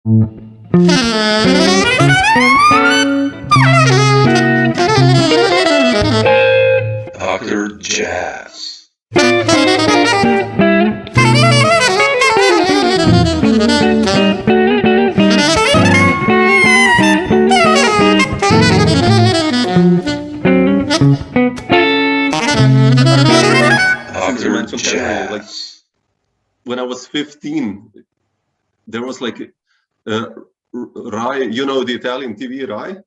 Dr. Jazz. Dr. Jazz. Like when I was 15, there was like Rai, you know, the Italian TV Rai?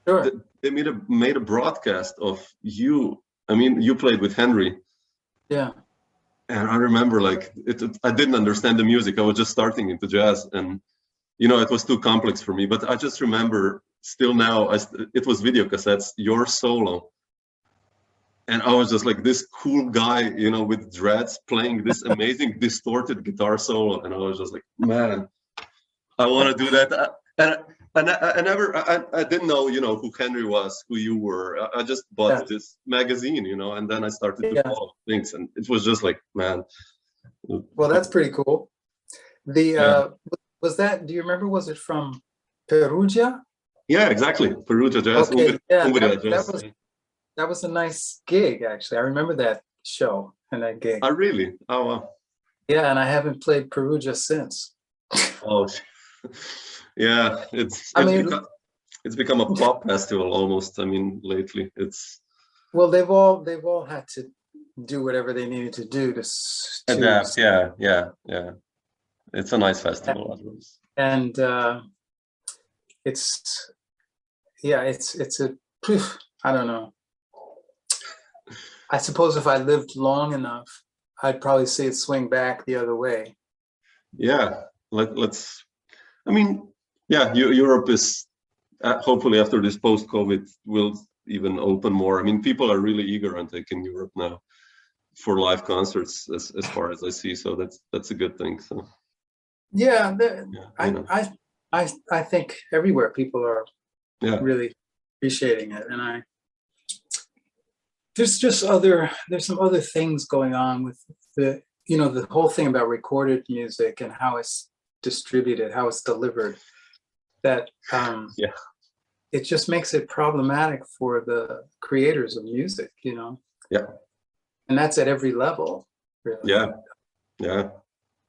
Sure. They made a broadcast of you. I mean, you played with Henry. Yeah. And I remember like, I didn't understand the music. I was just starting into jazz and, you know, it was too complex for me. But I just remember still now, it was video cassettes, your solo. And I was just like this cool guy, you know, with dreads playing this amazing distorted guitar solo. And I was just like, man, I want to do that. And I didn't know, you know, who Henry was, who you were. I just bought this magazine, you know, and then I started to follow things. And it was just like, man. Well, that's pretty cool. Was that, do you remember, was it from Perugia? Yeah, exactly. Perugia Jazz. Okay, Jazz. That was a nice gig, actually. I remember that show and that gig. Oh, really? Oh, wow. Yeah, and I haven't played Perugia since. Oh, yeah. It's become a pop festival almost. I mean, lately it's. Well, they've all had to do whatever they needed to do to adapt. Yeah. It's a nice festival. And it's a. I don't know. I suppose if I lived long enough, I'd probably see it swing back the other way. Yeah, let's. I mean, yeah, Europe is hopefully after this post-COVID will even open more. I mean, people are really eager on taking Europe now for live concerts, as far as I see. So that's a good thing. So. Yeah, I think everywhere people are really appreciating it, and there's some other things going on with the whole thing about recorded music and how it's distributed, how it's delivered, that it just makes it problematic for the creators of music, you know. Yeah. And that's at every level, really. Yeah.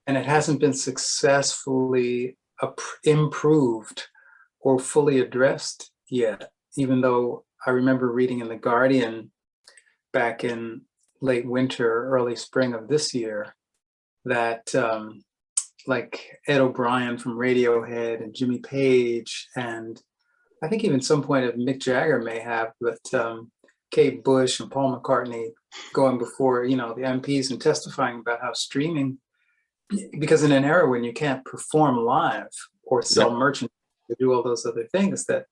And it hasn't been successfully improved or fully addressed yet, even though I remember reading in The Guardian back in late winter, early spring of this year, that like Ed O'Brien from Radiohead and Jimmy Page, and I think even some point of Mick Jagger may have, but Kate Bush and Paul McCartney going before, you know, the MPs and testifying about how streaming, because in an era when you can't perform live or sell merchandise or do all those other things, that,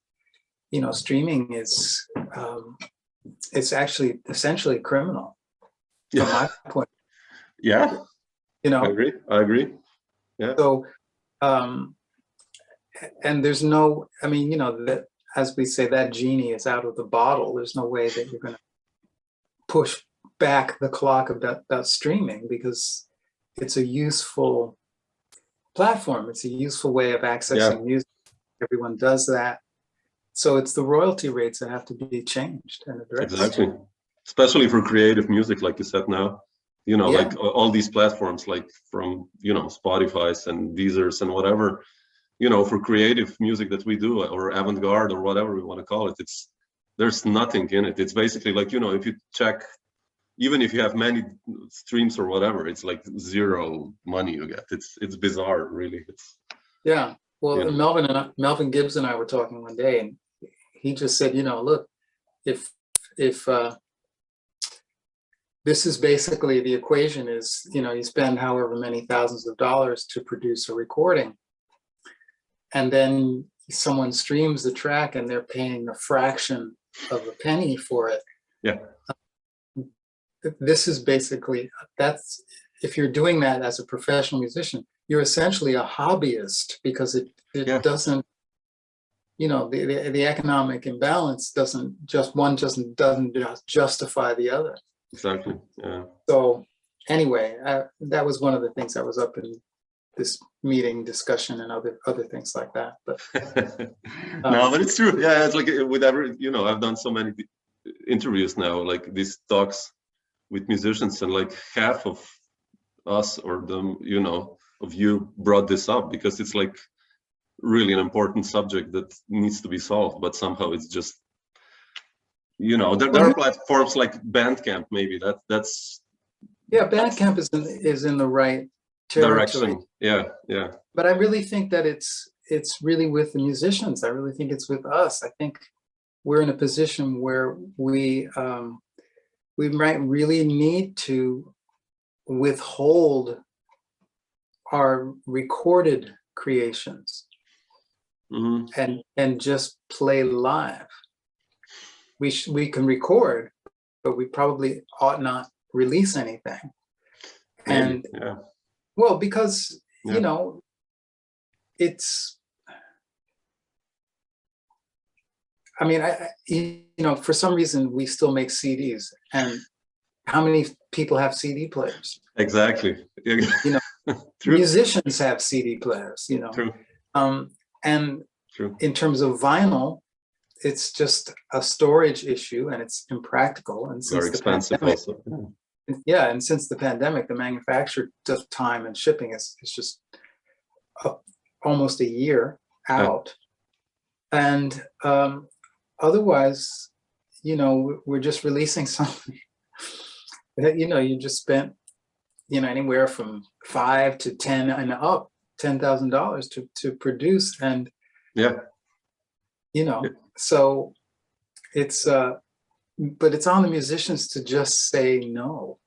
you know, streaming is it's actually essentially criminal from my point. Yeah. You know, I agree. Yeah. So, and there's no, I mean, you know, that, as we say, that genie is out of the bottle. There's no way that you're going to push back the clock about streaming, because it's a useful platform. It's a useful way of accessing music. Everyone does that. So it's the royalty rates that have to be changed and addressed. Exactly. Especially for creative music, like you said now, you know, like all these platforms, like from, you know, Spotify's and Deezer's and whatever, you know, for creative music that we do, or avant-garde or whatever we want to call it, there's nothing in it. It's basically like, you know, if you check, even if you have many streams or whatever, it's like zero money you get. It's bizarre, really. Well, Melvin Gibbs and I were talking one day, and he just said, you know, look, if this is basically the equation is, you know, you spend however many thousands of dollars to produce a recording, and then someone streams the track and they're paying a fraction of a penny for it. Yeah. This is basically, that's, if you're doing that as a professional musician, you're essentially a hobbyist, because it doesn't, you know, the economic imbalance doesn't justify the other. Exactly. Yeah. So anyway, that was one of the things that was up in this meeting discussion and other things like that. But no, but it's true. Yeah, it's like with every, you know, I've done so many interviews now, like these talks with musicians, and like half of us or them, you know, of you brought this up because it's like really an important subject that needs to be solved, but somehow it's just, you know, there are platforms like Bandcamp, maybe that's Bandcamp is in the right territory. direction. Yeah. But I really think that it's really with the musicians. I really think it's with us. I think we're in a position where we might really need to withhold our recorded creations and just play live. We can record, but we probably ought not release anything. Maybe, and well, because you know, it's, I mean, you know, for some reason we still make CDs, and how many people have CD players? Exactly. You know, musicians have CD players, you know. True. And True. In terms of vinyl, it's just a storage issue, and it's impractical. And since very expensive also. Yeah, and since the pandemic, the manufacture time and shipping is just almost a year out. And otherwise, you know, we're just releasing something that, you know, you just spent, you know, anywhere from $5,000 to $10,000 and up, $10,000 to produce. And you know, so it's but it's on the musicians to just say no.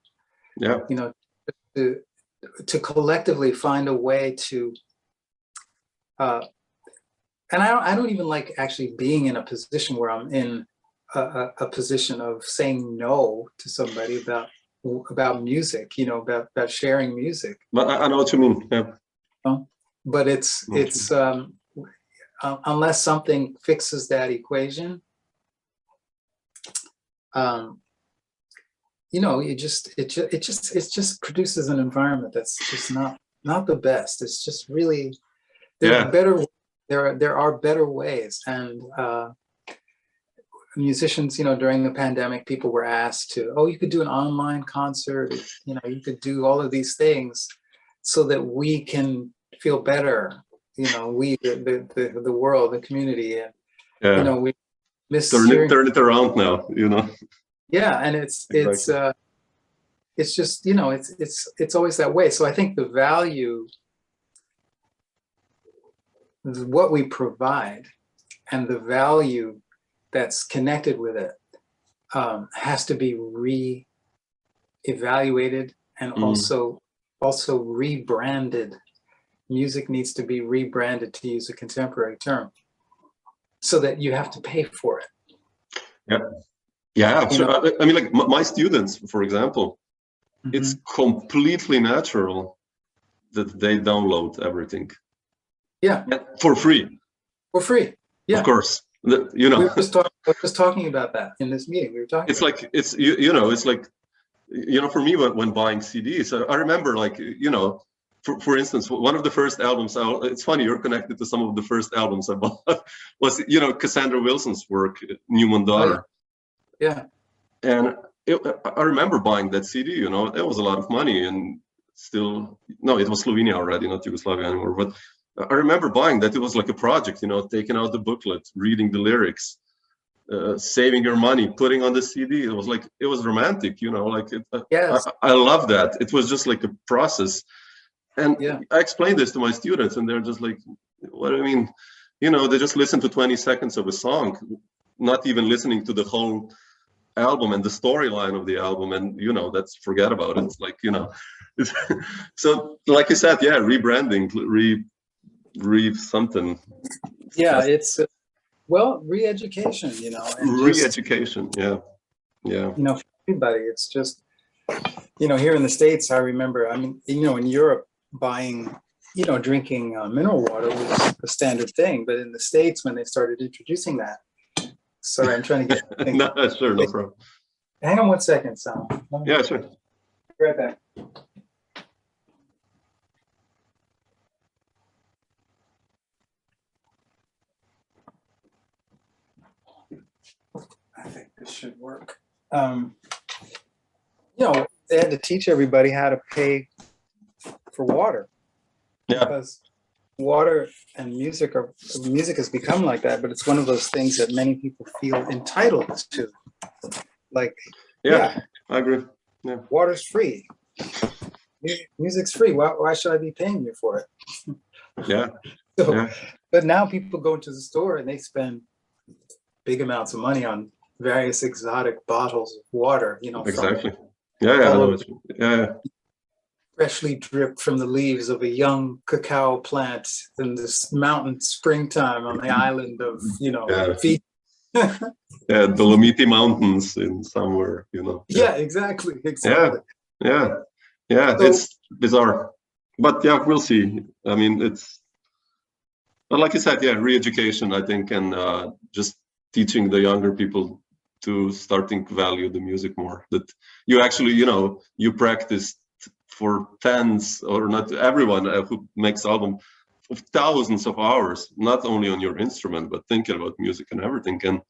You know, to collectively find a way to and I don't even like actually being in a position where I'm in a position of saying no to somebody about music, you know, about sharing music. But I know what you mean. Yeah. But it's unless something fixes that equation, you know, it just produces an environment that's just not the best. It's just really, there are better ways. And musicians, you know, during the pandemic, people were asked to, you could do an online concert, you know, you could do all of these things so that we can feel better, you know, we, the world, the community, and you know, we miss turn it around now, you know. Yeah, and it's just, you know, it's always that way. So I think the value, what we provide, and the value that's connected with it has to be re-evaluated and also rebranded. Music needs to be rebranded, to use a contemporary term, so that you have to pay for it. Yeah, sure. I mean, like my students, for example, it's completely natural that they download everything. Yeah, for free. For free. Yeah, of course. You know, we were just talking about that in this meeting. We were talking. It's like you know, it's like, you know, for me when buying CDs, I remember, like, you know, for instance, one of the first albums, it's funny, you're connected to some of the first albums I bought, was, you know, Cassandra Wilson's work, Newman Daughter. Yeah. And I remember buying that CD, you know, it was a lot of money, and still, no, it was Slovenia already, not Yugoslavia anymore. But I remember buying that. It was like a project, you know, taking out the booklet, reading the lyrics, saving your money, putting on the CD. It was like, it was romantic, you know, like I love that. It was just like a process. And I explained this to my students, and they're just like, what do you mean? You know, they just listen to 20 seconds of a song, not even listening to the whole album and the storyline of the album, and, you know, that's, forget about it. It's like, you know, so like you said, rebranding, something. It's well, re-education, you know, and re-education. You know, for everybody, it's just, you know, here in the States, I remember, I mean, you know, in Europe, buying, you know, drinking mineral water was a standard thing, but in the States, when they started introducing that, sorry, I'm trying to get. No, sure, no problem. Hang on one second, Sam. Yeah, sure. Be right back. should work. You know, they had to teach everybody how to pay for water. Yeah. Because water and music has become like that, but it's one of those things that many people feel entitled to. Like, Yeah, I agree. Yeah. Water's free. Music's free. Why should I be paying you for it? Yeah. So, Yeah. but now people go to the store and they spend big amounts of money on various exotic bottles of water, you know, Exactly. Yeah, I know what yeah. freshly dripped from the leaves of a young cacao plant in this mountain springtime on the island of, you know, Fiji. Yeah, Dolomiti Mountains in somewhere, you know. Yeah, exactly. Yeah. So, it's bizarre. But yeah, we'll see. I mean, it's, but like you said, yeah, re-education, I think, and just teaching the younger people to starting to value the music more. That you actually, you know, you practice for tens, or not everyone who makes album, of thousands of hours, not only on your instrument, but thinking about music and everything. And,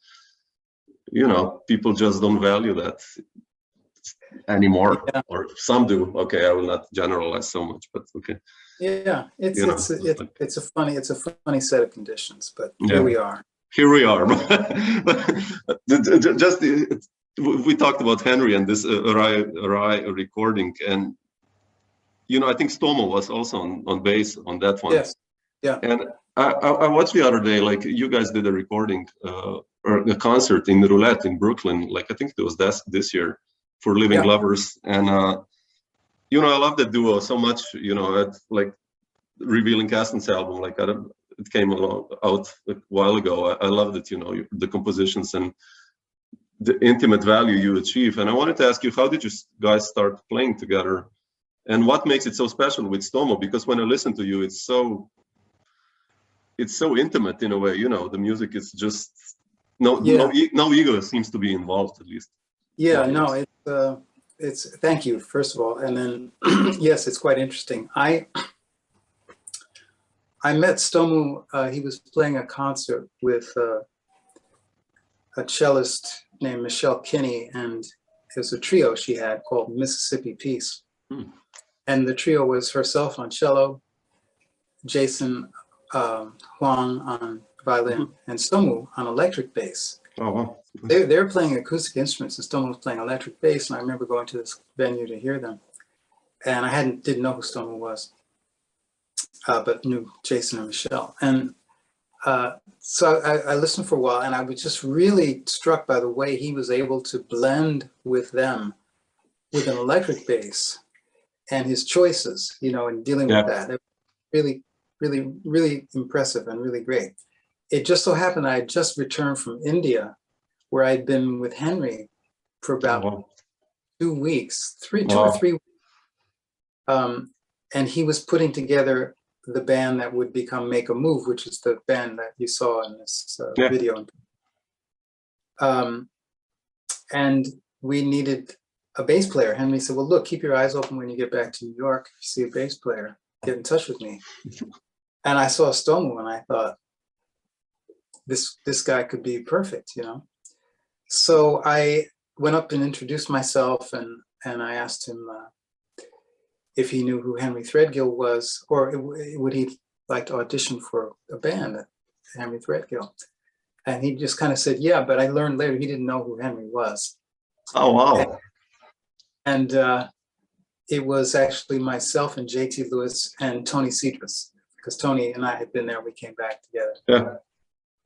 you know, people just don't value that anymore. Yeah. Or some do. Okay, I will not generalize so much, but okay. Yeah, it's a funny set of conditions, but here we are. Here we are. Just we talked about Henry and this Arai recording, and you know, I think Stomu was also on bass on that one. Yes. Yeah. And I watched the other day, like you guys did a recording or a concert in Roulette in Brooklyn, like I think it was this year for Living Lovers, and you know, I love that duo so much. You know, like revealing Castan's album, like it came out a while ago. I loved it, you know, the compositions and the intimate value you achieve. And I wanted to ask you, how did you guys start playing together? And what makes it so special with Stomu? Because when I listen to you, it's so intimate in a way, you know, the music is just, no ego seems to be involved, at least. Yeah, no, it's, thank you, first of all. And then, yes, it's quite interesting. I met Stomu, he was playing a concert with a cellist named Michelle Kinney, and it was a trio she had called Mississippi Peace. And the trio was herself on cello, Jason Huang on violin, and Stomu on electric bass. Oh, wow. They were playing acoustic instruments, and Stomu was playing electric bass, and I remember going to this venue to hear them. And I didn't know who Stomu was, but knew Jason and Michelle. And so I listened for a while, and I was just really struck by the way he was able to blend with them with an electric bass and his choices, you know, in dealing with that. It was really impressive and really great. It just so happened I had just returned from India, where I'd been with Henry for about 2 weeks, two or 3 weeks. And he was putting together the band that would become Make a Move, which is the band that you saw in this video. And we needed a bass player. Henry said, well, look, keep your eyes open when you get back to New York. If you see a bass player, get in touch with me. And I saw Stomu and I thought, this guy could be perfect, you know? So I went up and introduced myself, and I asked him if he knew who Henry Threadgill was, or would he like to audition for a band, Henry Threadgill. And he just kind of said, yeah, but I learned later he didn't know who Henry was. Oh, wow. And it was actually myself and J.T. Lewis and Tony Cedrus, because Tony and I had been there, we came back together. Yeah.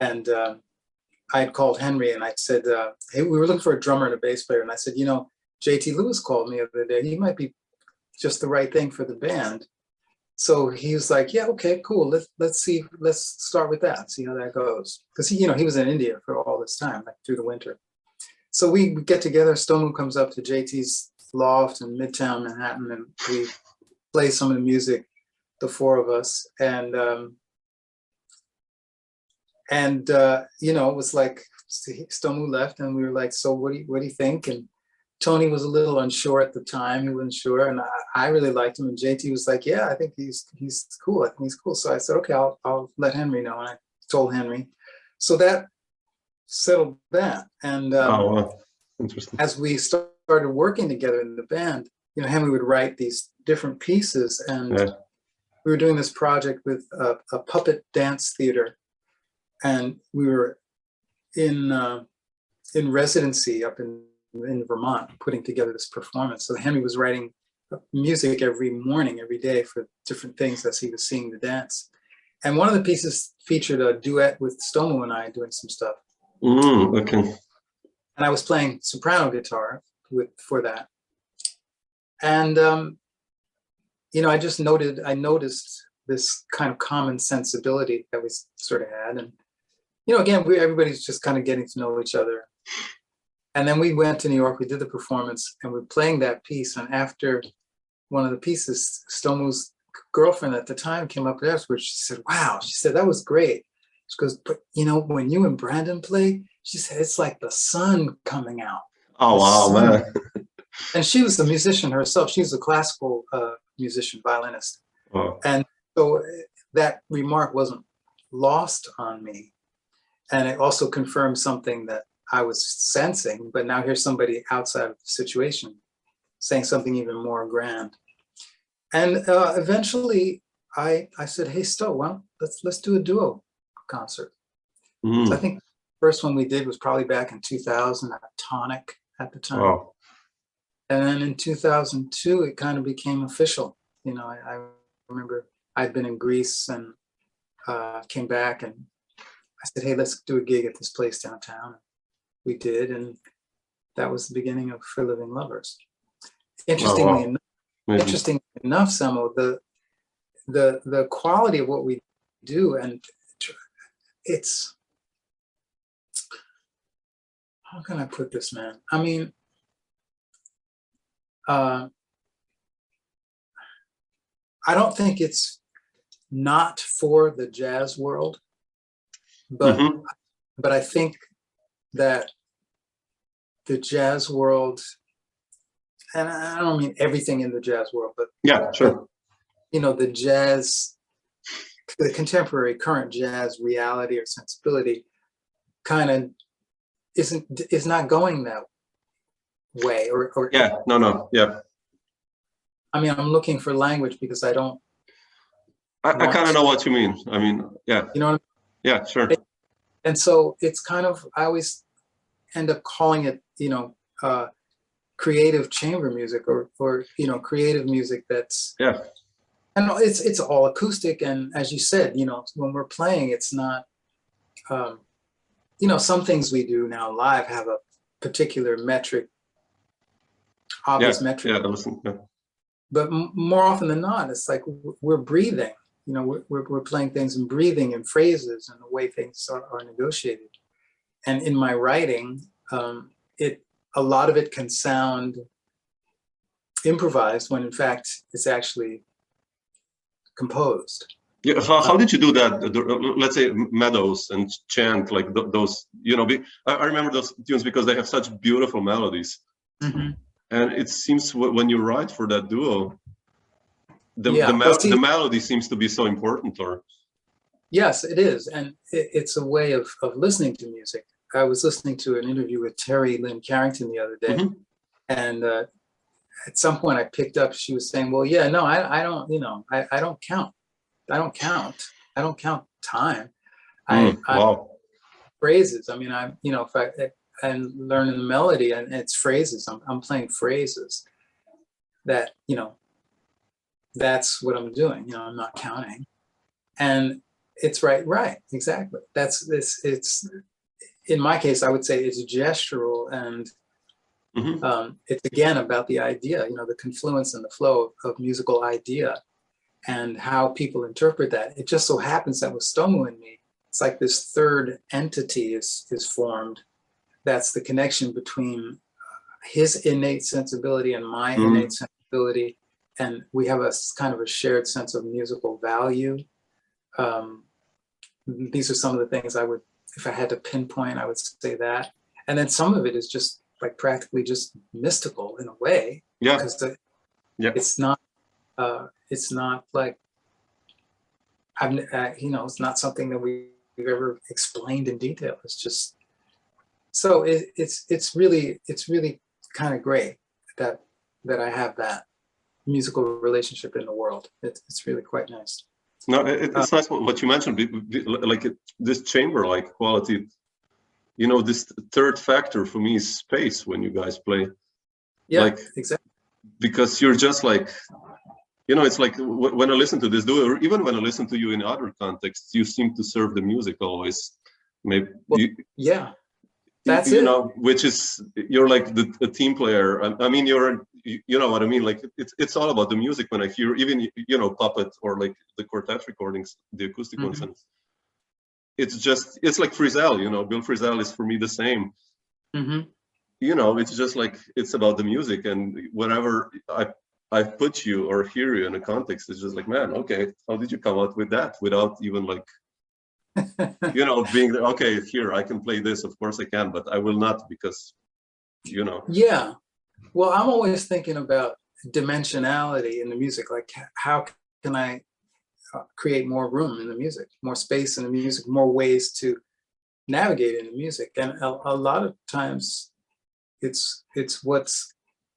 And I had called Henry and I said, hey, we were looking for a drummer and a bass player. And I said, you know, J.T. Lewis called me the other day. He might be just the right thing for the band. So he was like, yeah, okay, cool. Let's start with that, see how that goes. Because he was in India for all this time, like through the winter. So we get together, Stomu comes up to JT's loft in Midtown Manhattan, and we play some of the music, the four of us. And it was like Stomu left and we were like, so what do you think? And Tony was a little unsure at the time. He wasn't sure. And I really liked him. And JT was like, yeah, I think he's cool. I think he's cool. So I said, okay, I'll let Henry know. And I told Henry. So that settled that. And Interesting. as we started working together in the band, you know, Henry would write these different pieces, and we were doing this project with a puppet dance theater, and we were in residency up in Vermont, putting together this performance. So Henry was writing music every morning, every day for different things as he was seeing the dance. And one of the pieces featured a duet with Stomu and I doing some stuff. Okay. And I was playing soprano guitar for that. And, you know, I noticed this kind of common sensibility that we sort of had. And, you know, again, everybody's just kind of getting to know each other. And then we went to New York, we did the performance, and we're playing that piece. And after one of the pieces, Stomu's girlfriend at the time came up afterwards. She said, wow, she said, that was great. She goes, but you know, when you and Brandon play, she said, it's like the sun coming out. Oh, wow, man. And she was a musician herself. She was a classical musician, violinist. Wow. And so that remark wasn't lost on me. And it also confirmed something that I was sensing, but now here's somebody outside of the situation saying something even more grand. And eventually I said, hey, Stowe, well, let's do a duo concert. So I think the first one we did was probably back in 2000 at Tonic at the time. Wow. And then in 2002, it kind of became official. You know, I remember I'd been in Greece and came back, and I said, hey, let's do a gig at this place downtown. We did, and that was the beginning of For Living Lovers. Interestingly enough, Samo, the quality of what we do, and it's, how can I put this, man? I mean, I don't think it's not for the jazz world, but but I think that the jazz world, and I don't mean everything in the jazz world, but yeah, sure. You know, the contemporary current jazz reality or sensibility kind of is not going that way, or yeah, yeah. I mean, I'm looking for language because I don't. I kind of know what you mean. I mean, yeah. You know what I mean? Yeah, sure. And so it's kind of, I always end up calling it, you know, creative chamber music, or you know, creative music that's, yeah. And it's all acoustic, and as you said, you know, when we're playing, it's not, you know, some things we do now live have a particular metric, obvious metric. Yeah, listen. Yeah. But more often than not, it's like we're breathing. You know, we're playing things and breathing in phrases and the way things are negotiated. And in my writing, a lot of it can sound improvised when in fact it's actually composed. Yeah, how did you do that? Let's say Meadows and Chant, like those, you know, I remember those tunes because they have such beautiful melodies. And it seems when you write for that duo, the melody seems to be so important, or? Yes, it is. And it's a way of listening to music. I was listening to an interview with Terry Lynn Carrington the other day. And at some point I picked up, she was saying, well, yeah, no, I don't, you know, I don't count. I don't count time. Wow. Phrases. I mean, you know, and learning the melody, and it's phrases. I'm playing phrases that, you know, that's what I'm doing. You know, I'm not counting. And it's right, exactly. It's in my case, I would say it's gestural, and it's again about the idea, you know, the confluence and the flow of musical idea and how people interpret that. It just so happens that with Stomu and me, it's like this third entity is formed. That's the connection between his innate sensibility and my innate sensibility. And we have a kind of a shared sense of musical value. These are some of the things I would, if I had to pinpoint, I would say that. And then some of it is just like practically just mystical in a way. Yeah. Because it's not like, you know, it's not something that we've ever explained in detail. It's just So it's really kind of great that I have that musical relationship in the world. It's really quite nice. No, it's nice what you mentioned, like this chamber-like quality. You know, this third factor for me is space when you guys play. Yeah, like, exactly. Because you're just like, you know, it's like when I listen to this duo, or even when I listen to you in other contexts, you seem to serve the music always. Maybe yeah, that's you it. know, which is, you're like a team player. I mean, you know what I mean? Like it's all about the music when I hear even, you know, Puppet or like the quartet recordings, the acoustic ones. And it's like Frizzell, you know, Bill Frizzell is for me the same. You know, it's just like, it's about the music, and whenever I put you or hear you in a context, it's just like, man, okay, how did you come out with that without even like, you know, being there, okay, here, I can play this, of course I can, but I will not, because, you know. Yeah, well, I'm always thinking about dimensionality in the music, like how can I create more room in the music, more space in the music, more ways to navigate in the music. And a lot of times it's what's,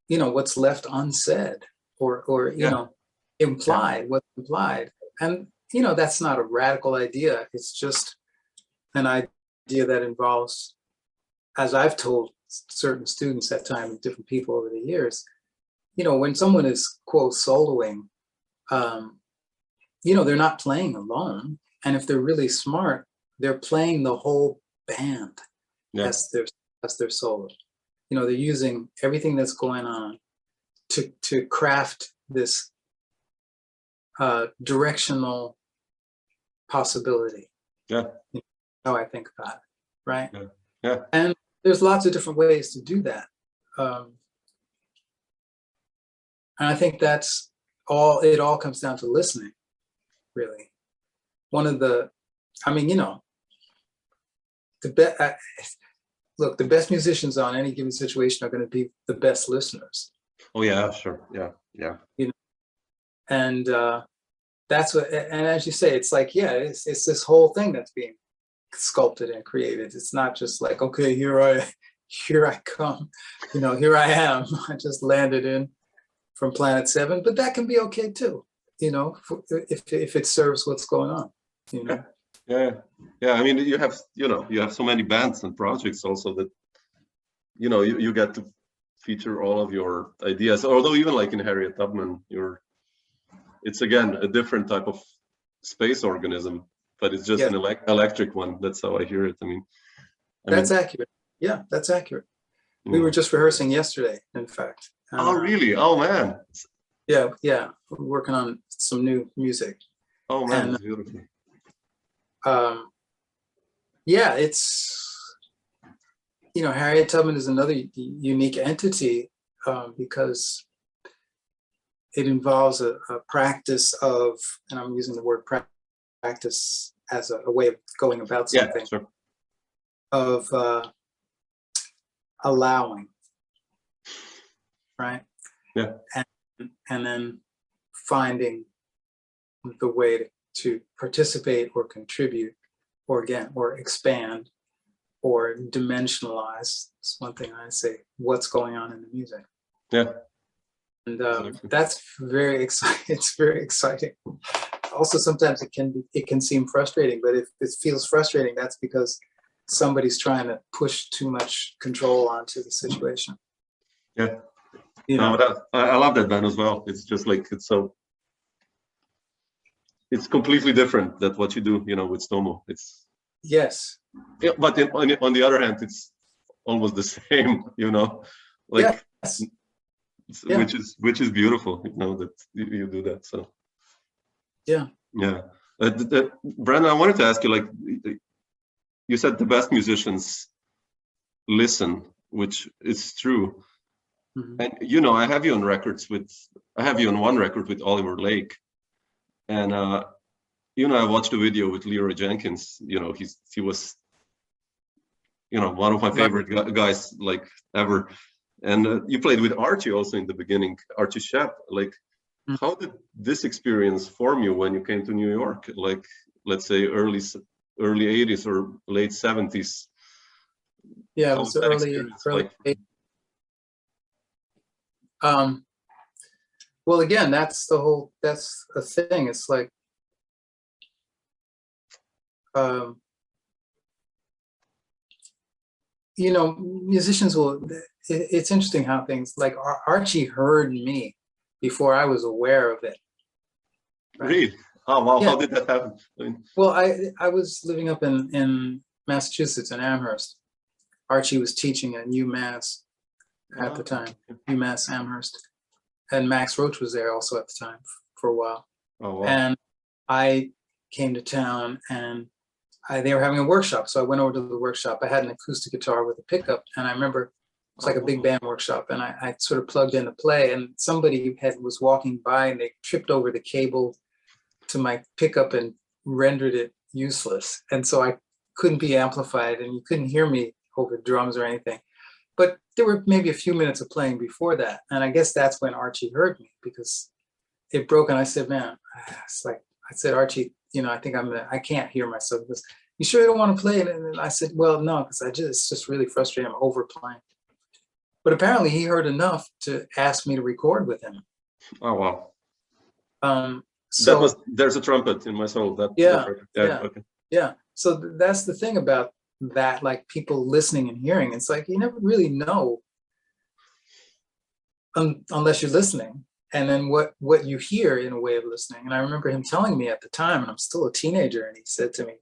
you know, what's left unsaid, or you know, implied, what's implied. And you know, that's not a radical idea. It's just an idea that involves, as I've told certain students at times, different people over the years, you know, when someone is, quote, soloing, you know, they're not playing alone. And if they're really smart, they're playing the whole band as their solo. You know, they're using everything that's going on to craft this directional possibility. Yeah. How I think about it, right? Yeah. And there's lots of different ways to do that. And I think that's all, it all comes down to listening, really. One of the, I mean, you know, look, the best musicians on any given situation are going to be the best listeners. Oh yeah, sure. Yeah. You know, and that's what, and as you say, it's like, yeah, it's this whole thing that's being sculpted and created. It's not just like, okay, here I come, you know, here I am. I just landed in from Planet 7, but that can be okay too, you know, if it serves what's going on, you know. Yeah. I mean, you have so many bands and projects also that, you know, you get to feature all of your ideas. Although even like in Harriet Tubman, it's again a different type of space organism, but it's just an electric one. That's how I hear it. I mean, that's accurate. Yeah, that's accurate. We were just rehearsing yesterday, in fact. Oh, really? Oh, man. Yeah. We're working on some new music. Oh, man, that's beautiful. Yeah, it's, you know, Harriet Tubman is another unique entity because it involves a practice of, and I'm using the word practice as a way of going about something, of allowing, right? Yeah. And then finding the way to participate or contribute, or again, or expand, or dimensionalize. It's one thing I say, what's going on in the music. Yeah. And that's very exciting. It's very exciting. Also, sometimes it can seem frustrating, but if it feels frustrating, that's because somebody's trying to push too much control onto the situation. Yeah. You know? No, I love that band as well. It's just like, it's completely different than what you do, you know, with Stomu. It's but on the other hand, it's almost the same, you know, like which is beautiful, you know, that you do that. So yeah. Brandon, I wanted to ask you, like, you said the best musicians listen, which is true. And you know, I have you on one record with Oliver Lake. And you know, I watched a video with Leroy Jenkins. You know, he was, you know, one of my favorite guys like ever. And you played with Archie also in the beginning, Archie Shepp. Like, how did this experience form you when you came to New York? Like, let's say early 80s or late 70s. Yeah, it How was that early, experience early. like? Well, again, that's a thing. It's like, you know, musicians will, it's interesting how things, like Archie heard me before I was aware of it. Right? Really? Oh, wow. Yeah. How did that happen? I mean, Well, I was living up in Massachusetts in Amherst. Archie was teaching at UMass at the time, UMass Amherst. And Max Roach was there also at the time for a while. oh, wow. And I came to town and they were having a workshop. So I went over to the workshop. I had an acoustic guitar with a pickup. And I remember it was like a big band workshop. And I sort of plugged in to play. And somebody was walking by and they tripped over the cable to my pickup and rendered it useless. And so I couldn't be amplified and you couldn't hear me over drums or anything. But there were maybe a few minutes of playing before that. And I guess that's when Archie heard me because it broke. And I said, man, it's like, I said, Archie, you know, I think I can't hear myself. He goes, you sure you don't want to play? And I said, well, no, because it's just really frustrating. I'm overplaying. But apparently he heard enough to ask me to record with him. Oh, wow. So there's a trumpet in my soul. Yeah. Okay. Yeah. So that's the thing about that, like people listening and hearing. It's like, you never really know unless you're listening. And then what you hear in a way of listening. And I remember him telling me at the time, and I'm still a teenager, and he said to me,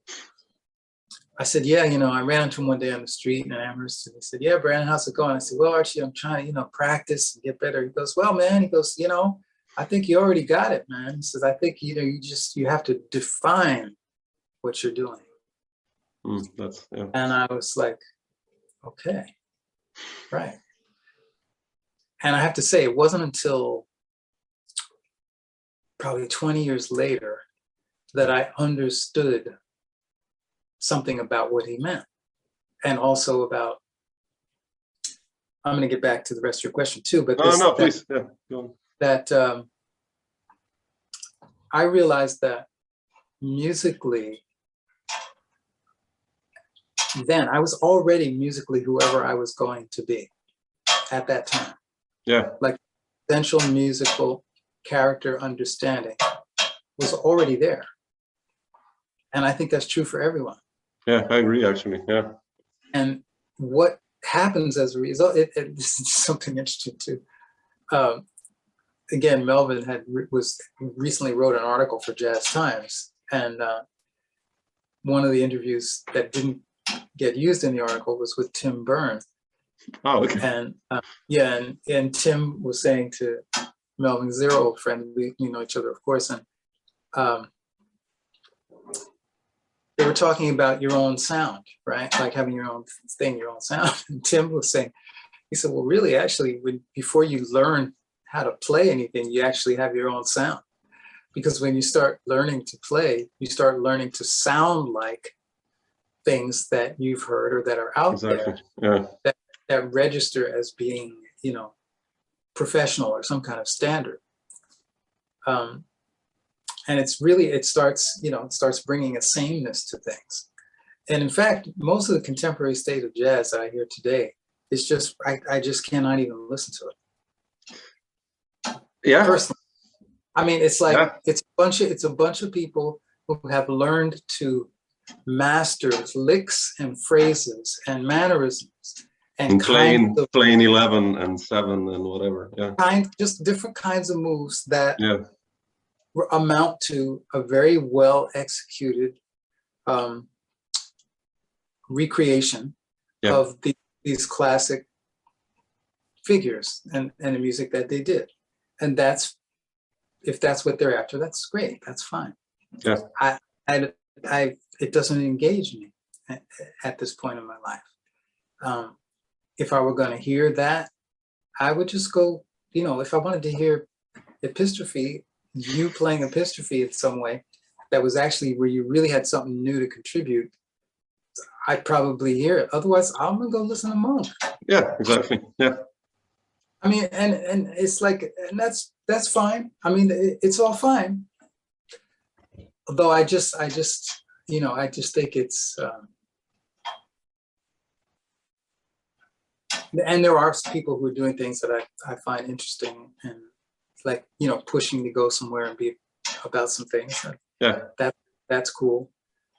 I said, yeah, you know, I ran into him one day on the street in Amherst, and he said, yeah, Brandon, how's it going? I said, well, Archie, I'm trying to, you know, practice and get better. He goes, well, man, he goes, you know, I think you already got it, man. He says, I think, you know, you have to define what you're doing. And I was like, okay, right. And I have to say, it wasn't until probably 20 years later that I understood something about what he meant. And also about, I'm going to get back to the rest of your question too, but please. Yeah, go on. That I realized that musically, then I was already musically whoever I was going to be at that time. Yeah. Like essential musical character understanding was already there. And I think that's true for everyone. Yeah, I agree, actually. Yeah. And what happens as a result, this is something interesting too. Again, Melvin recently wrote an article for Jazz Times, and one of the interviews that didn't get used in the article was with Tim Byrne. Oh, okay. And and Tim was saying to Melvin, their old friend, we know each other, of course, and they were talking about your own sound, right? Like having your own thing, your own sound. And Tim was saying, he said, well, really, actually, before you learn how to play anything, you actually have your own sound. Because when you start learning to play, you start learning to sound like things that you've heard or that are out there. Yeah. That register as being, you know, professional or some kind of standard. And it's really, it starts bringing a sameness to things. And in fact, most of the contemporary state of jazz that I hear today is just, I just cannot even listen to it. Yeah. Personally. I mean, it's like, it's a bunch of people who have learned to master licks and phrases and mannerisms and plain 11 and 7 and whatever. Yeah. Just different kinds of moves that amount to a very well executed recreation of these classic figures and the music that they did. And if that's what they're after, that's great. That's fine. Yeah. It doesn't engage me at this point in my life. If I were going to hear that, I would just go, you know, if I wanted to hear epistrophe, you playing epistrophe in some way that was actually where you really had something new to contribute, I'd probably hear it. Otherwise, I'm gonna go listen to Monk. Yeah, exactly. Yeah. I mean, and it's like, and that's fine. I mean, it's all fine. Although I just you know, I just think it's And there are people who are doing things that I find interesting and like, pushing to go somewhere and be about some things. Yeah. That's cool.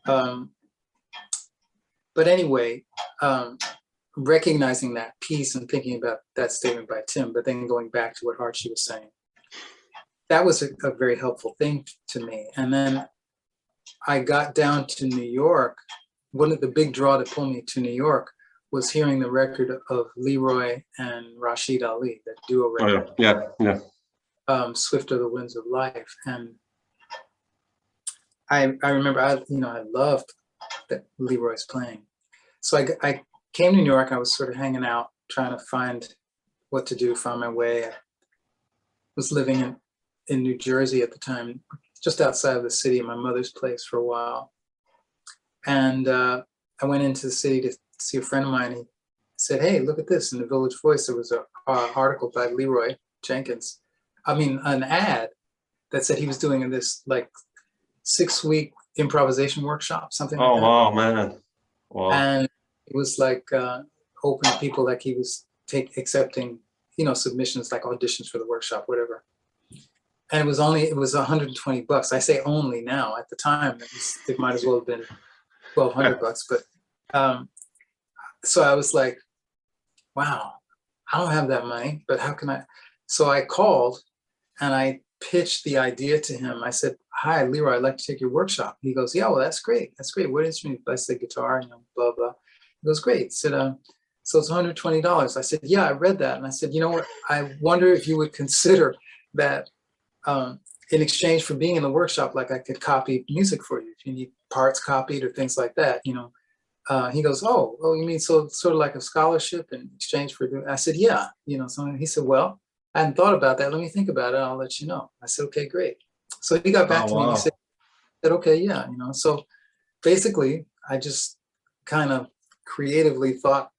But anyway, recognizing that piece and thinking about that statement by Tim, but then going back to what Archie was saying, that was a very helpful thing to me. And then I got down to New York. One of the big draw that pulled me to New York was hearing the record of Leroy and Rashid Ali, that duo record. Oh, yeah. Swift Are the Winds of Life. And I remember, I loved that Leroy's playing. So I came to New York. I was sort of hanging out, trying to find what to do, find my way. I was living in New Jersey at the time, just outside of the city, at my mother's place for a while. And I went into the city to see a friend of mine. He said, "Hey, look at this." In the Village Voice, there was an article by Leroy Jenkins. An ad that said he was doing this like 6-week improvisation workshop, something like that. Oh, wow, man. Wow. And it was like open to people, like he was accepting, submissions, like auditions for the workshop, whatever. And it was $120. I say only now. At the time, it might as well have been $1,200. But so I was like, wow, I don't have that money, but how can I? So I called and I pitched the idea to him. I said, "Hi, Leroy, I'd like to take your workshop." He goes, "Yeah, well, that's great. That's great. What instrument?" I said, "Guitar," blah, blah. He goes, "Great." He said, "So it's $120. I said, "Yeah, I read that." And I said, "You know what? I wonder if you would consider that in exchange for being in the workshop, like I could copy music for you if you need parts copied or things like that, He goes, oh, you mean so sort of like a scholarship in exchange for doing? I said, "Yeah." So he said, "Well, I hadn't thought about that. Let me think about it. I'll let you know." I said, "Okay, great." So he got back to me and he said, "Okay, yeah." So basically I just kind of creatively thought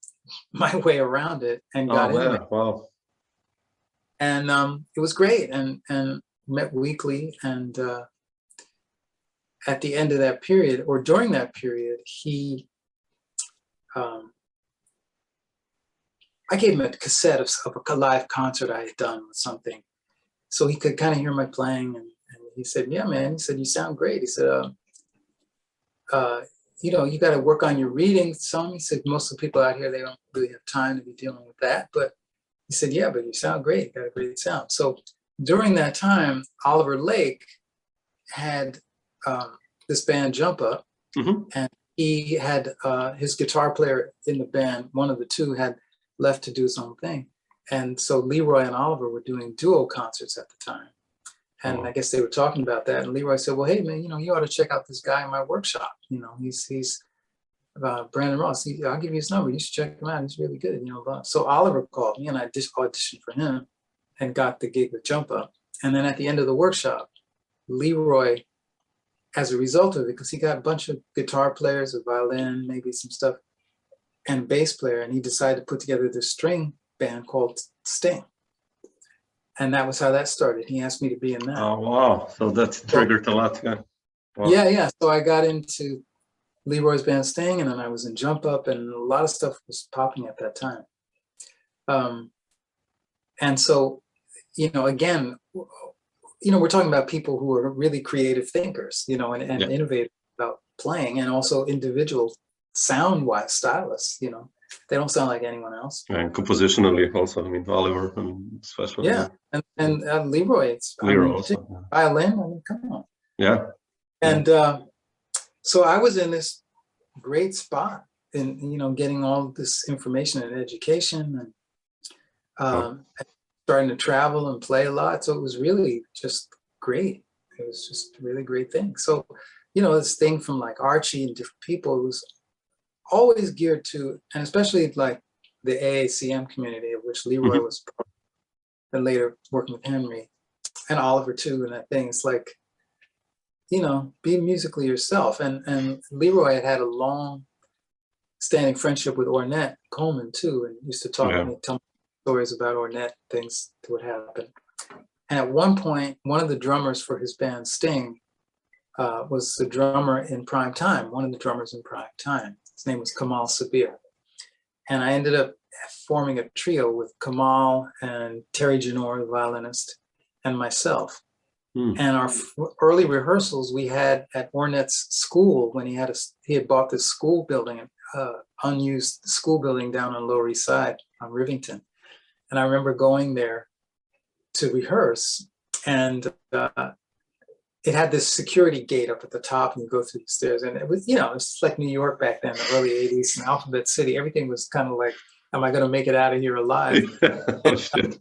my way around it and got in it. Wow. And it was great, and met weekly. And at the end of that period, or during that period, I gave him a cassette of a live concert I had done with something, so he could kind of hear my playing. And he said, "Yeah, man." He said, "You sound great." He said, "You got to work on your reading some." He said, "Most of the people out here, they don't really have time to be dealing with that." But he said, "Yeah, but you sound great. You got a great sound." So during that time, Oliver Lake had this band Jump Up, and he had his guitar player in the band, one of the two, had left to do his own thing. And so Leroy and Oliver were doing duo concerts at the time. And I guess they were talking about that. And Leroy said, "Well, hey, man, you ought to check out this guy in my workshop. He's Brandon Ross. I'll give you his number. You should check him out. He's really good." So Oliver called me and I just auditioned for him and got the gig with Jump Up. And then at the end of the workshop, Leroy, as a result of it, because he got a bunch of guitar players, a violin, maybe some stuff, and a bass player, and he decided to put together this string band called Sting. And that was how that started. He asked me to be in that. Oh, wow. So that triggered a lot. Yeah. Wow. Yeah. So I got into Leroy's band Sting, and then I was in Jump Up, and a lot of stuff was popping at that time. And so, again, we're talking about people who are really creative thinkers, and innovative about playing, and also individual sound-wise stylists. They don't sound like anyone else. And compositionally also, Oliver, especially. Yeah, and Leroy, also. Violin, come on. Yeah. And so I was in this great spot in, getting all this information and education, and starting to travel and play a lot. So it was really just great. It was just a really great thing. So, this thing from like Archie and different people, it was always geared to, and especially like the AACM community, of which Leroy was part of, and later working with Henry and Oliver too, and that thing. It's like, be musically yourself. And Leroy had a long standing friendship with Ornette Coleman too, and used to talk to me, tell me stories about Ornette, things that would happen. And at one point, one of the drummers for his band Sting was the drummer in Prime Time, one of the drummers in Prime Time. His name was Kamal Sabir. And I ended up forming a trio with Kamal and Terry Janor, the violinist, and myself. And our early rehearsals we had at Ornette's school when he had bought this school building, unused school building down on Lower East Side on Rivington. And I remember going there to rehearse, and it had this security gate up at the top, and you go through the stairs. And it was, it's like New York back then, the early 80s, in Alphabet City. Everything was kind of like, am I going to make it out of here alive? Oh, shit.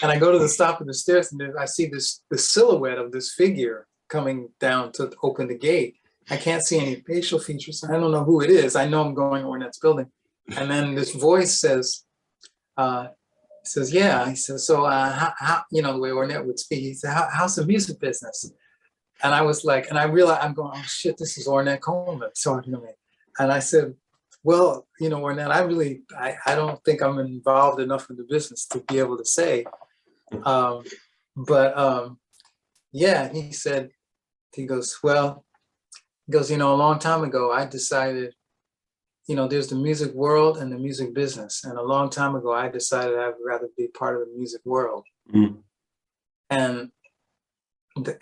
And I go to the top of the stairs, and I see the silhouette of this figure coming down to open the gate. I can't see any facial features. I don't know who it is. I know I'm going to Ornette's building. And then this voice says, yeah. He says, so how, the way Ornette would speak, he said, how's the music business? And I was like, and I realized, I'm going, oh shit, this is Ornette Coleman talking to me. And I said, well, Ornette, I don't think I'm involved enough in the business to be able to say. Yeah, he goes, a long time ago, I decided, there's the music world and the music business. And a long time ago, I decided I'd rather be part of the music world. And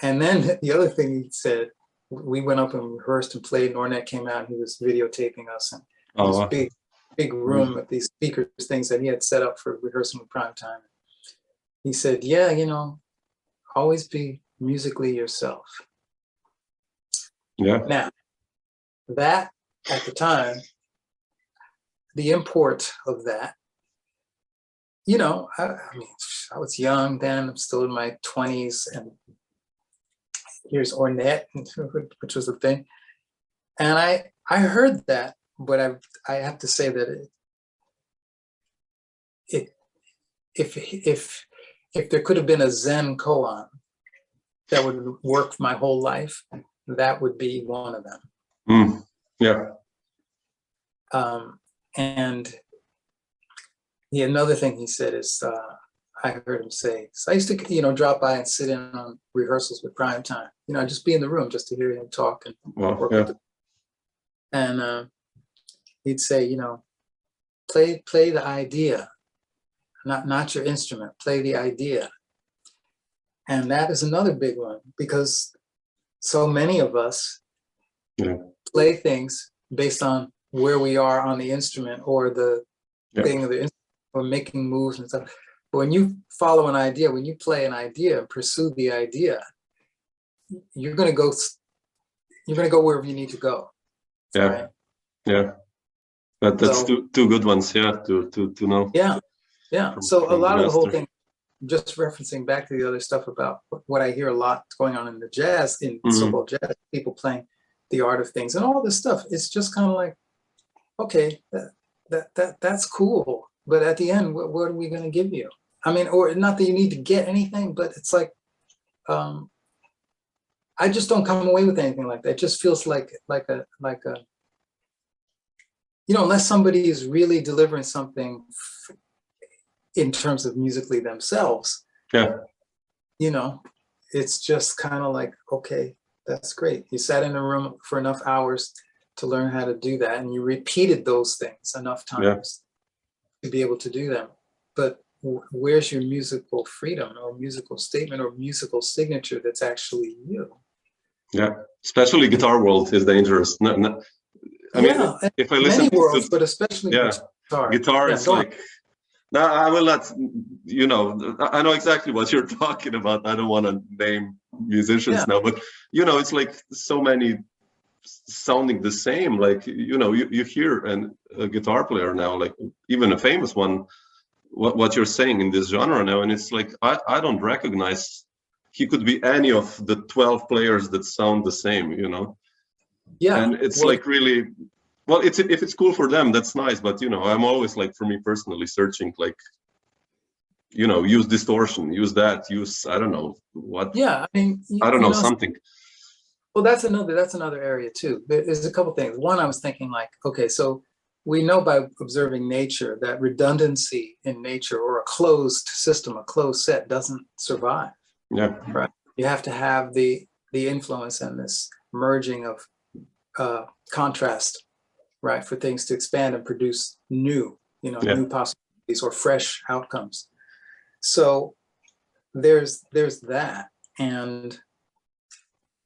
then the other thing he said, we went up and rehearsed and played, and Ornette came out and he was videotaping us. And this big room with these speakers, things that he had set up for rehearsing in prime time. He said, yeah, always be musically yourself. Yeah. Now, that at the time, the import of that, I was young then, I'm still in my 20s, and here's Ornette, which was the thing. And I heard that, but I have to say that if there could have been a Zen koan that would work my whole life, that would be one of them. Yeah. And another thing he said is, I heard him say, so I used to, drop by and sit in on rehearsals with Prime Time, just be in the room just to hear him talk and work with it. And he'd say, play the idea, not your instrument, play the idea. And that is another big one, because so many of us play things based on where we are on the instrument or the thing of the instrument, or making moves and stuff. But when you follow an idea, when you play an idea and pursue the idea, you're going to go wherever you need to go. Yeah. Right? Yeah. That's two good ones. Yeah. To know. Yeah. Yeah. So a lot of the whole thing, just referencing back to the other stuff about what I hear a lot going on in the jazz, in so-called jazz, people playing the art of things and all this stuff. It's just kind of like, okay, that's cool. But at the end, what are we going to give you? I mean, or not that you need to get anything, but it's like, I just don't come away with anything like that. It just feels like a, unless somebody is really delivering something in terms of musically themselves, it's just kind of like, okay, that's great. You sat in a room for enough hours to learn how to do that, and you repeated those things enough times to be able to do them. But where's your musical freedom or musical statement or musical signature that's actually you? Yeah, especially guitar world is dangerous. I mean, if I listen many worlds, to, but especially guitar is like, no, I will not, I know exactly what you're talking about. I don't want to name musicians now, but, it's like so many sounding the same. Like, you hear a guitar player now, like even a famous one, what you're saying in this genre now, and it's like, I don't recognize, he could be any of the 12 players that sound the same, Yeah. And it's like really, well, if it's cool for them, that's nice. But, I'm always like, for me personally, searching like, use distortion, use that, I don't know what. Yeah, I mean, I don't know, something. Well, that's another area too. There's a couple things. One, I was thinking like, okay, so we know by observing nature that redundancy in nature or a closed system, a closed set doesn't survive. Yeah. Right. You have to have the influence and this merging of contrast, right, for things to expand and produce new. new possibilities or fresh outcomes. So there's that. And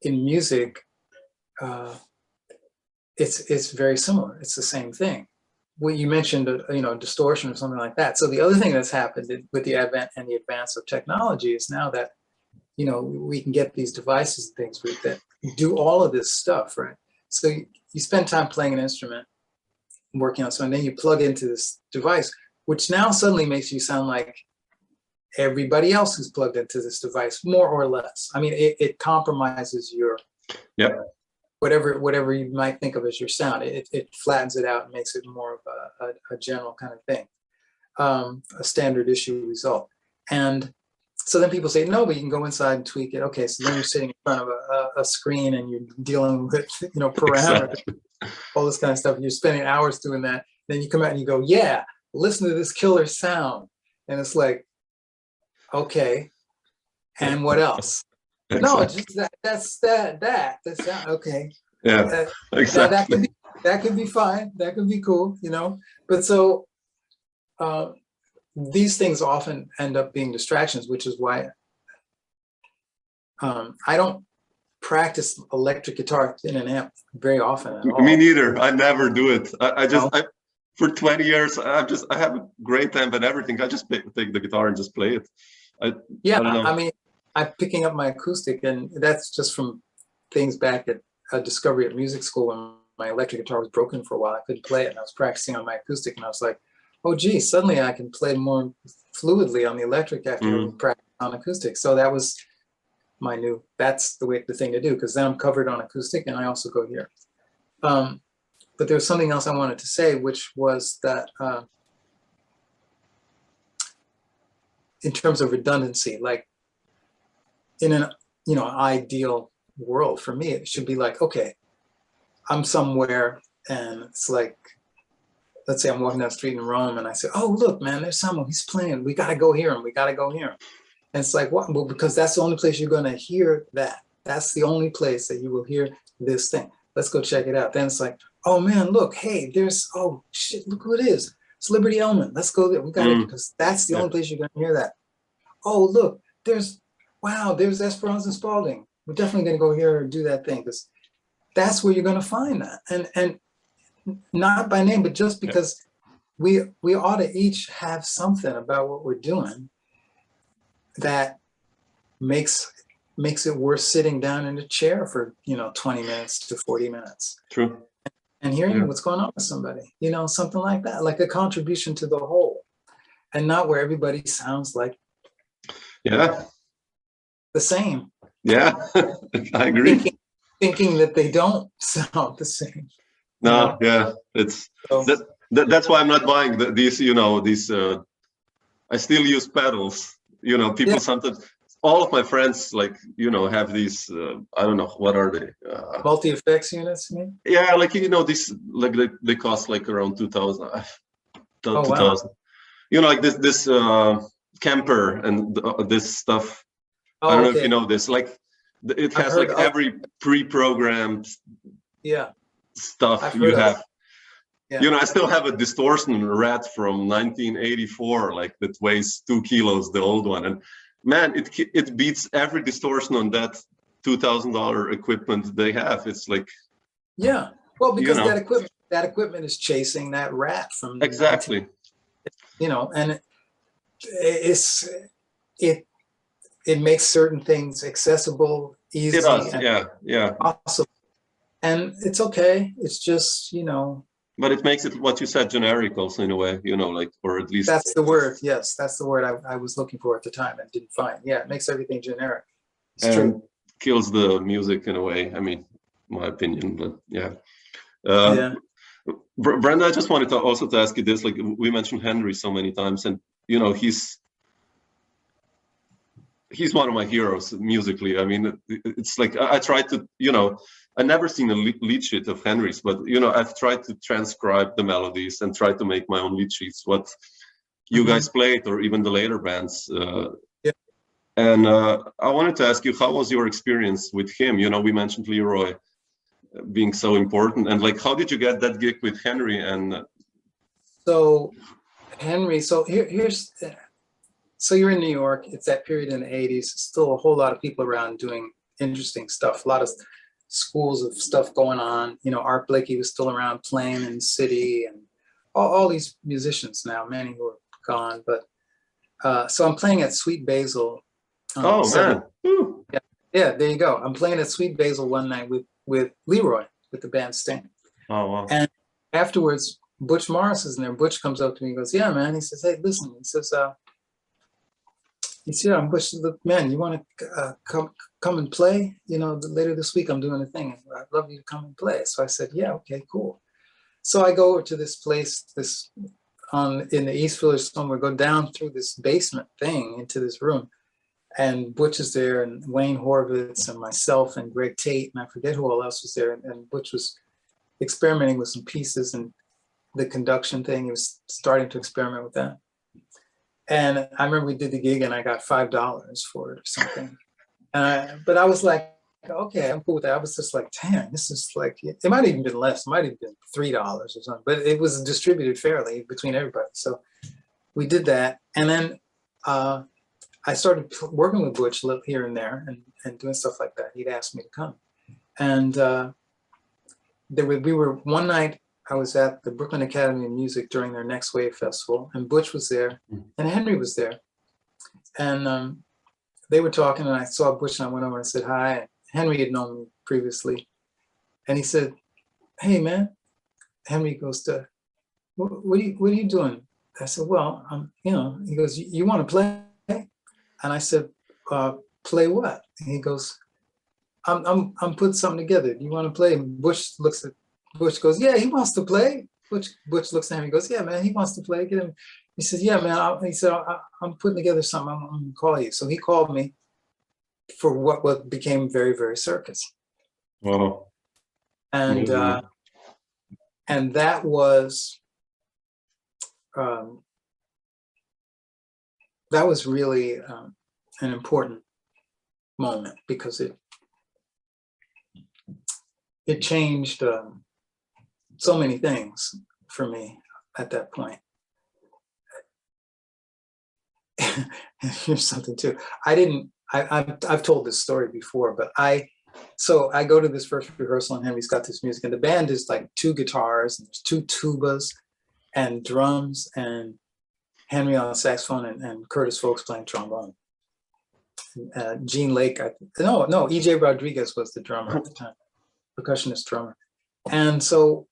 in music, it's very similar. It's the same thing. Well, you mentioned, distortion or something like that. So the other thing that's happened with the advent and the advance of technology is now that, we can get these devices and things that do all of this stuff, right? So you spend time playing an instrument, working on something, then you plug into this device, which now suddenly makes you sound like everybody else who's plugged into this device, more or less. I mean, it compromises your, whatever you might think of as your sound. It flattens it out and makes it more of a general kind of thing, a standard issue result. And so then people say, no, but you can go inside and tweak it. Okay, so then you're sitting in front of a screen and you're dealing with, parameters, all this kind of stuff. You're spending hours doing that. Then you come out and you go, yeah, listen to this killer sound. And it's like, okay, and what else? Exactly. No, just that's sound. Okay. Yeah, exactly. That could be fine. That could be cool, But so these things often end up being distractions, which is why I don't practice electric guitar in an amp very often at all. Me neither. I never do it. For 20 years, I have a great amp and everything. I just take the guitar and just play it. I mean, I'm picking up my acoustic, and that's just from things back at Discovery at music school when my electric guitar was broken for a while. I couldn't play it, and I was practicing on my acoustic, and I was like, oh, gee, suddenly I can play more fluidly on the electric after practicing on acoustic. So that was that's the thing to do, because then I'm covered on acoustic, and I also go here. But there was something else I wanted to say, which was that in terms of redundancy, like in an ideal world for me, it should be like, okay, I'm somewhere and it's like, let's say I'm walking down the street in Rome and I say, oh, look, man, there's someone, he's playing. We got to go hear him. We got to go hear him. And it's like, what? Well, because that's the only place you're going to hear that. That's the only place that you will hear this thing. Let's go check it out. Then it's like, oh man, look, hey, oh shit, look who it is. It's Liberty Elman. Let's go there. We got it, because that's the only place you're going to hear that. Oh, look, there's Esperanza Spalding. We're definitely going to go here and do that thing, because that's where you're going to find that. And not by name, but just because we ought to each have something about what we're doing that makes it worth sitting down in a chair for 20 minutes to 40 minutes. True. And hearing what's going on with somebody, something like that, like a contribution to the whole, and not where everybody sounds like the same. Yeah, I agree. Thinking that they don't sound the same. No, it's that's why I'm not buying these. I still use pedals. People sometimes. All of my friends, have these. I don't know, what are they? Multi-effects units, you mean? Yeah, these, they cost around 2,000. 2,000. Wow. Like this Kemper and this stuff. I don't know if you know this. It has every pre-programmed stuff you have. Yeah. I still have a distortion rat from 1984, that weighs 2 kilos, the old one, and man, it beats every distortion on that $2,000 equipment they have. It's like, well, because that equipment is chasing that rat from exactly. And it makes certain things accessible, easy. It does, awesome. And it's okay. It's just, But it makes it, what you said, generic also in a way, or at least. That's the word. Yes, that's the word I was looking for at the time and didn't find. Yeah, it makes everything generic. It's true. Kills the music in a way. I mean, my opinion, but Brenda, I just wanted to also ask you this. We mentioned Henry so many times, and he's one of my heroes musically. I mean, it's like I tried to, I never seen a lead sheet of Henry's, but I've tried to transcribe the melodies and try to make my own lead sheets, what you guys played, or even the later bands. And I wanted to ask you, how was your experience with him? We mentioned Leroy being so important, and how did you get that gig with Henry? And so Henry, so so you're in New York. It's that period in the 80s. Still a whole lot of people around doing interesting stuff. A lot of schools of stuff going on. You know, Art Blakey was still around playing in the city, and all these musicians now, many who are gone. But so I'm playing at Sweet Basil. Oh man. Woo. Yeah, there you go. I'm playing at Sweet Basil one night with Leroy, with the band Sting. Oh wow. And afterwards, Butch Morris is in there. Butch comes up to me and goes, "Yeah, man." He says, "Hey, listen." He said, "I'm Butch. Look, man, you want to come and play? You know, later this week I'm doing a thing. I'd love you to come and play." So I said, "Yeah, okay, cool." So I go over to this place, in the East Village somewhere. Go down through this basement thing into this room, and Butch is there, and Wayne Horvitz, and myself, and Greg Tate, and I forget who all else was there. And Butch was experimenting with some pieces and the conduction thing. He was starting to experiment with that. And I remember we did the gig and I got $5 for it or something. But I was like, okay, I'm cool with that. I was just like, damn, this is like, it might have even been less. It might have been $3 or something, but it was distributed fairly between everybody. So we did that. And then I started working with Butch here and there and doing stuff like that. He'd asked me to come. And one night, I was at the Brooklyn Academy of Music during their Next Wave Festival, and Butch was there, and Henry was there. And they were talking, and I saw Butch, and I went over and said hi. Henry had known me previously. And he said, "Hey, man." Henry goes to, what are you doing? I said, "Well, he goes, you want to play?" And I said, "Play what?" And he goes, I'm putting something together. Do you want to play?" And Butch goes, "Yeah, he wants to play." Butch looks at him and goes, "Yeah, man, he wants to play. Get him." He says, "Yeah, man." I'm putting together something. I'm going to call you." So he called me for what became Very, Very Circus. Wow. And and that was really an important moment, because it changed so many things for me at that point. Here's something too. I've told this story before, but so I go to this first rehearsal, and Henry's got this music, and the band is like 2 guitars, and there's 2 tubas and drums, and Henry on saxophone, and Curtis Folks playing trombone. Gene Lake, E.J. Rodriguez was the drummer at the time, percussionist drummer. And so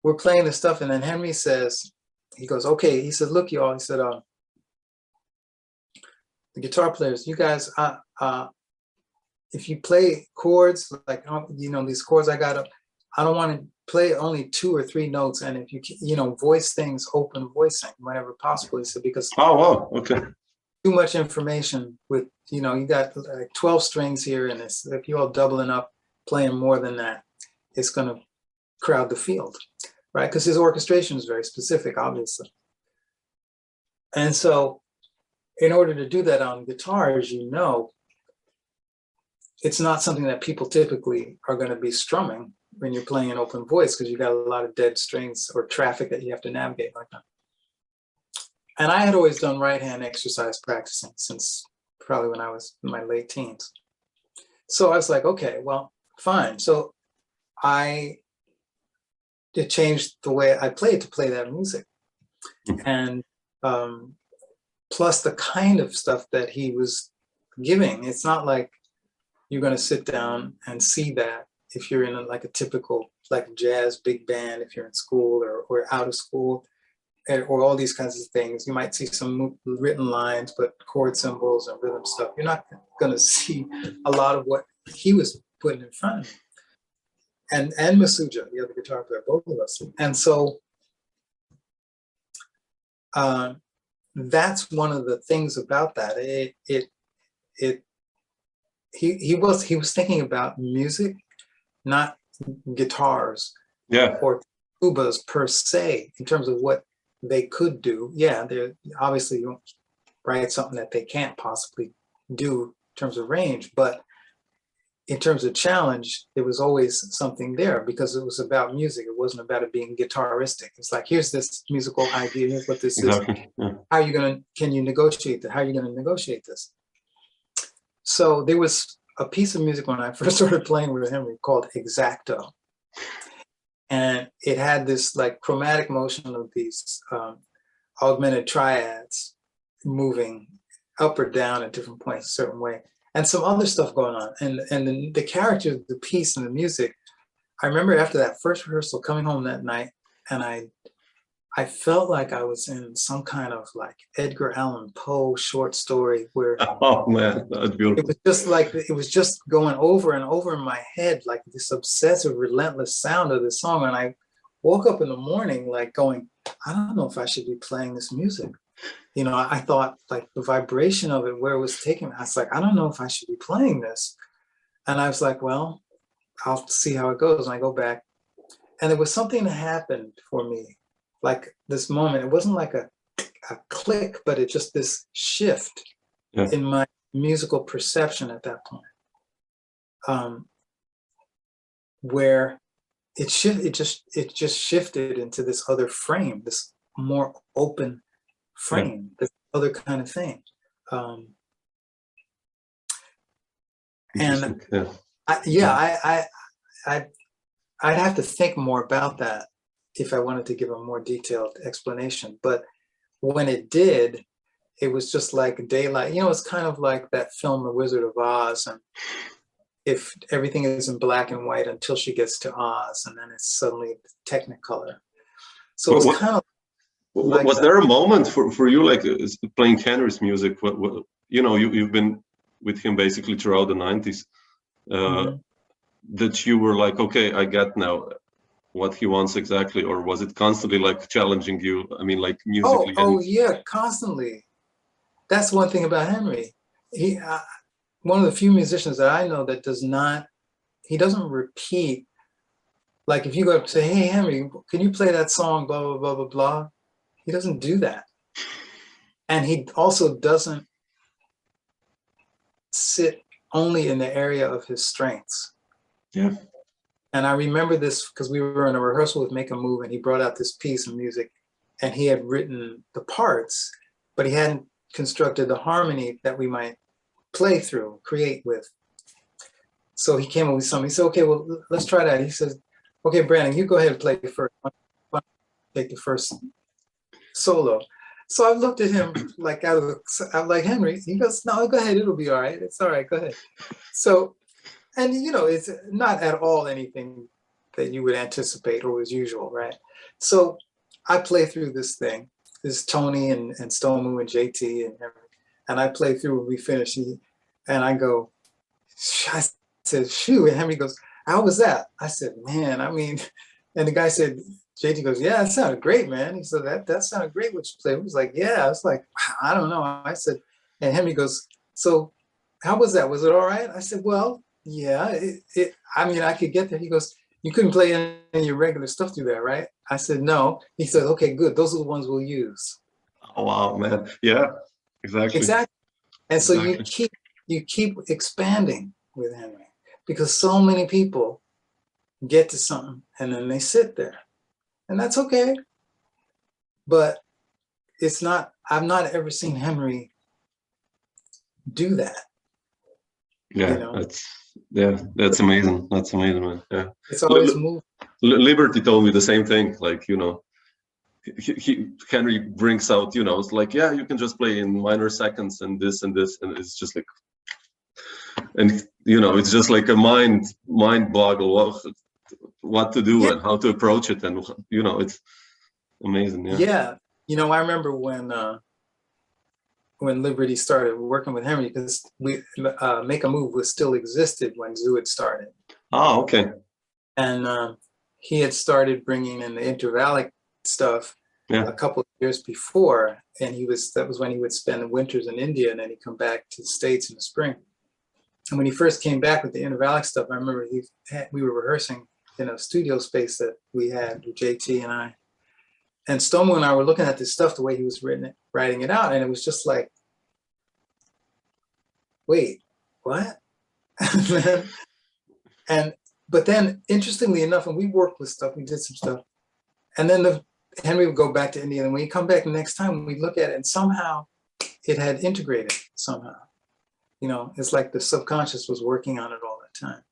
we're playing this stuff, and then Henry says, he goes, "Okay," he said, "Look, y'all," he said, "the guitar players, you guys, if you play chords, like, these chords I got up, I don't want to play only 2 or 3 notes. And if you, voice things, open voicing whenever possible." He said, "Because oh wow, okay, too much information with, you got like 12 strings here, and if you're all doubling up, playing more than that, it's going to crowd the field," right? Because his orchestration is very specific, obviously. And so in order to do that on guitar, as you know, it's not something that people typically are going to be strumming when you're playing an open voice, because you got a lot of dead strings or traffic that you have to navigate like that. And I had always done right hand exercise practicing since probably when I was in my late teens. So I was like, okay, well, fine. So it changed the way I played to play that music. And plus the kind of stuff that he was giving. It's not like you're going to sit down and see that if you're in a typical jazz big band, if you're in school or out of school, or all these kinds of things. You might see some written lines, but chord symbols and rhythm stuff. You're not going to see a lot of what he was putting in front of me. And Masuja, the other guitar player, both of us. And so that's one of the things about that. He was thinking about music, not guitars, or tubas per se, in terms of what they could do. Yeah, they're obviously, you don't write something that they can't possibly do in terms of range, but in terms of challenge, there was always something there because it was about music. It wasn't about it being guitaristic. It's like, here's this musical idea. Here's what this is. Yeah. How are you going to, can you negotiate that? How are you going to negotiate this? So there was a piece of music when I first started playing with Henry called Exacto. And it had this like chromatic motion of these augmented triads moving up or down at different points a certain way, and some other stuff going on. And the character of the piece and the music, I remember after that first rehearsal coming home that night, and I felt like I was in some kind of like Edgar Allan Poe short story where Oh man, that's beautiful. it was just like, it was just going over and over in my head, like this obsessive, relentless sound of the song. And I woke up in the morning like going, I don't know if I should be playing this music. You know, I thought like the vibration of it, where it was taking me, I was like, I don't know if I should be playing this. And I was like, well, I'll see how it goes. And I go back, and there was something that happened for me, like this moment. It wasn't like a click, but it just this shift in my musical perception at that point, where it just shifted into this other frame, this more open frame, this other kind of thing. And I'd have to think more about that if I wanted to give a more detailed explanation. But when it did, it was just like daylight. You know, it's kind of like that film, The Wizard of Oz, and if everything is in black and white until she gets to Oz, and then it's suddenly Technicolor. So it's kind of like was there a moment for you, like playing Henry's music? You know, you've been with him basically throughout the 90s, that you were like, okay, I get now what he wants exactly, or was it constantly like challenging you? I mean, like musically. Oh yeah, constantly. That's one thing about Henry. He, one of the few musicians that I know that he doesn't repeat. Like if you go up and say, hey, Henry, can you play that song, blah, blah, blah, blah, blah. He doesn't do that. And he also doesn't sit only in the area of his strengths. Yeah. And I remember this because we were in a rehearsal with Make a Move, and he brought out this piece of music, and he had written the parts, but he hadn't constructed the harmony that we might play through, create with. So he came up with something. He said, okay, well, let's try that. He says, okay, Brandon, you go ahead and play first. Take the first solo. So I looked at him like I'm like, Henry. He goes, no, go ahead. It'll be all right. It's all right. Go ahead. So, and you know, it's not at all anything that you would anticipate or was usual, right? So I play through this thing. This Tony and Stomu and JT and everything. And I play through when we finish. And I go, I said, shoo. And Henry goes, how was that? I said, man, I mean, and the guy said, JT goes, yeah, that sounded great, man. He said, that sounded great what you played. He was like, yeah. I was like, wow, I don't know. I said, and Henry goes, so how was that? Was it all right? I said, well, yeah, I mean, I could get there. He goes, you couldn't play any of your regular stuff through there, right? I said, no. He said, okay, good. Those are the ones we'll use. Oh, wow, man. Yeah, exactly. Exactly. And so you keep expanding with Henry, because so many people get to something and then they sit there. And that's okay. But it's not, I've not ever seen Henry do that. Yeah, you know? That's amazing. That's amazing, man. Yeah. It's always moving. Liberty told me the same thing. Like, you know, Henry brings out, you know, it's like, yeah, you can just play in minor seconds and this, and it's just like, and you know, it's just like a mind boggle what to do and how to approach it, and you know, it's amazing. Yeah, you know, I remember when Liberty started working with Henry, because we Make a Move was still existed when Tsou had started. Oh, okay. And he had started bringing in the intervallic stuff a couple of years before, and that was when he would spend the winters in India, and then he'd come back to the States in the spring. And when he first came back with the intervallic stuff, I remember we were rehearsing in a studio space that we had with JT and I. And Stomu and I were looking at this stuff, the way he was writing it out, and it was just like, wait, what? But then, interestingly enough, when we worked with stuff, we did some stuff, and then Henry would go back to India, and when he come back the next time, we look at it, and somehow it had integrated somehow. You know, it's like the subconscious was working on it all the time.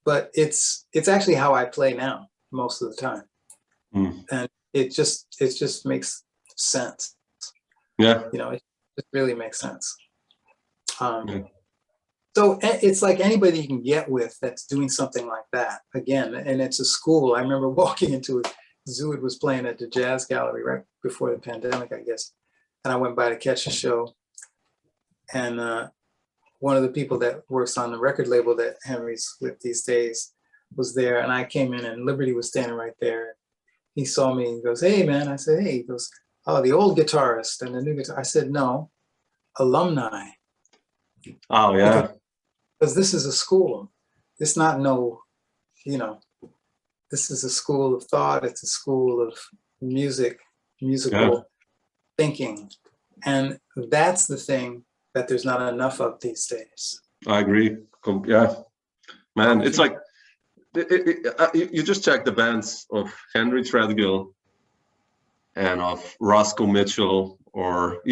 But it's actually how I play now most of the time, and it just makes sense. Yeah, you know, it really makes sense. So it's like anybody you can get with that's doing something like that again, and it's a school. I remember walking into it. Tsou was playing at the Jazz Gallery right before the pandemic, I guess, and I went by to catch a show, and one of the people that works on the record label that Henry's with these days was there, and I came in and Liberty was standing right there. He saw me and goes, "Hey man," I said, "Hey." He goes, "Oh, the old guitarist and the new guitarist." I said, "No, alumni." Oh yeah. Because this is a school. It's not this is a school of thought. It's a school of musical thinking. And that's the thing that there's not enough of these days. I agree. Yeah, man, it's like, you just check the bands of Henry Threadgill and of Roscoe Mitchell, or,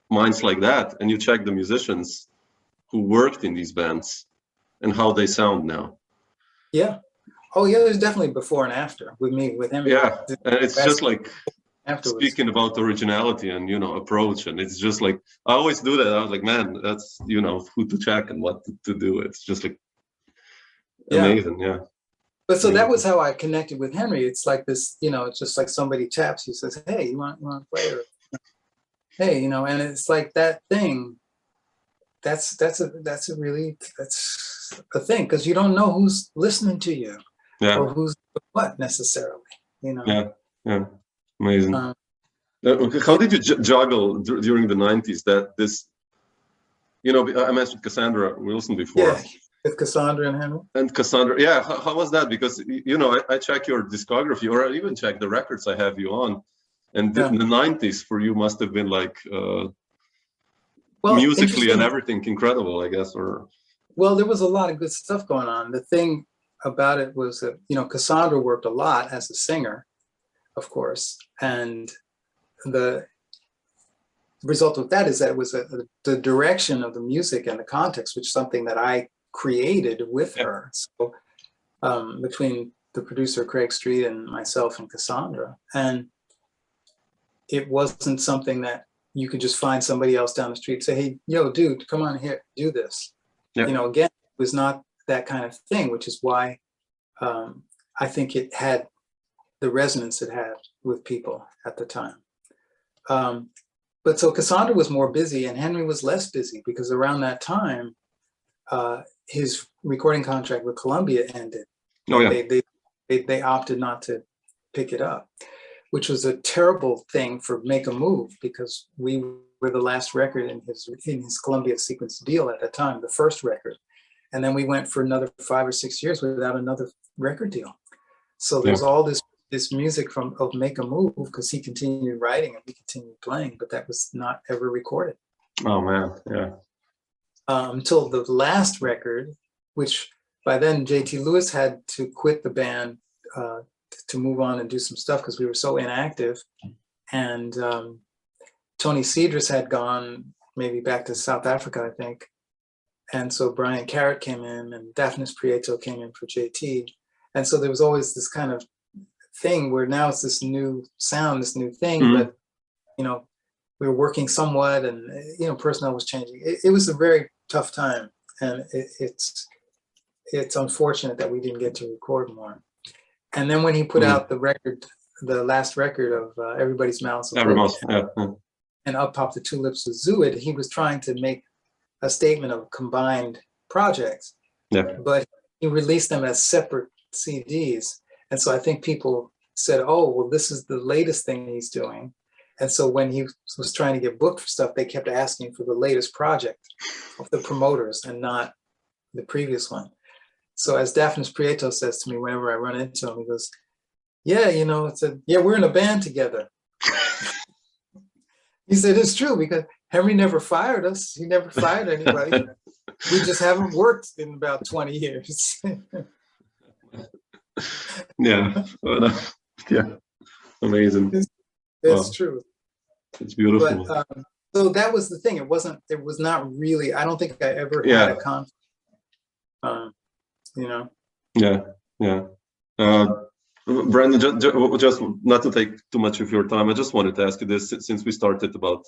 minds like that, and you check the musicians who worked in these bands and how they sound now. Yeah. Oh yeah, there's definitely before and after with me, with him. Yeah, and it's just like afterwards. Speaking about originality and approach, and it's just like I always do that. I was like, man, that's who to check and what to do. It's just like amazing, yeah. But so that was how I connected with Henry. It's like this, it's just like somebody taps you, says, "Hey, you want to play?" Or, "Hey," and it's like that thing. That's a thing, because you don't know who's listening to you, or who's what necessarily, Yeah, amazing. How did you juggle during the 90s that this, I mentioned Cassandra Wilson before. Yeah, with Cassandra and Henry. And Cassandra, yeah, how was that? Because, I check your discography, or I even check the records I have you on, and in the 90s for you must have been like, musically and everything incredible, I guess, or... Well, there was a lot of good stuff going on. The thing about it was that, Cassandra worked a lot as a singer, of course, and the result of that is that it was the direction of the music and the context, which is something that I created with her. So between the producer Craig Street and myself and Cassandra, and it wasn't something that you could just find somebody else down the street and say, "Hey, yo, dude, come on here, do this." Again, it was not that kind of thing, which is why I think it had the resonance it had with people at the time. But so Cassandra was more busy and Henry was less busy, because around that time, his recording contract with Columbia ended. Oh, yeah. They opted not to pick it up, which was a terrible thing for Make a Move, because we were the last record in his Columbia sequence deal at that time, the first record. And then we went for another 5 or 6 years without another record deal. So there's all this music of Make a Move, because he continued writing and we continued playing, but that was not ever recorded. Oh man, yeah. Until the last record, which by then JT Lewis had to quit the band to move on and do some stuff because we were so inactive, and Tony Cedrus had gone maybe back to South Africa, I think, and so Brian Carrott came in and Daphnis Prieto came in for JT, and so there was always this kind of thing where now it's this new sound, this new thing, but we were working somewhat, and personnel was changing. It was a very tough time, and it's unfortunate that we didn't get to record more. And then when he put out the last record of Everybody's Mouths, and Up Pop the Tulips with Tsou, he was trying to make a statement of combined projects, but he released them as separate CDs. And so I think people said, "Oh, well, this is the latest thing he's doing." And so when he was trying to get booked for stuff, they kept asking for the latest project of the promoters and not the previous one. So as Daphnis Prieto says to me whenever I run into him, he goes, "Yeah, we're in a band together." He said, "It's true, because Henry never fired us. He never fired anybody." We just haven't worked in about 20 years. Yeah. Yeah. Amazing. It's true. It's beautiful. But so that was the thing. It was not really, I don't think I ever Yeah. had a conflict. You know? Yeah. Yeah. Brandon, just not to take too much of your time, I just wanted to ask you this since we started about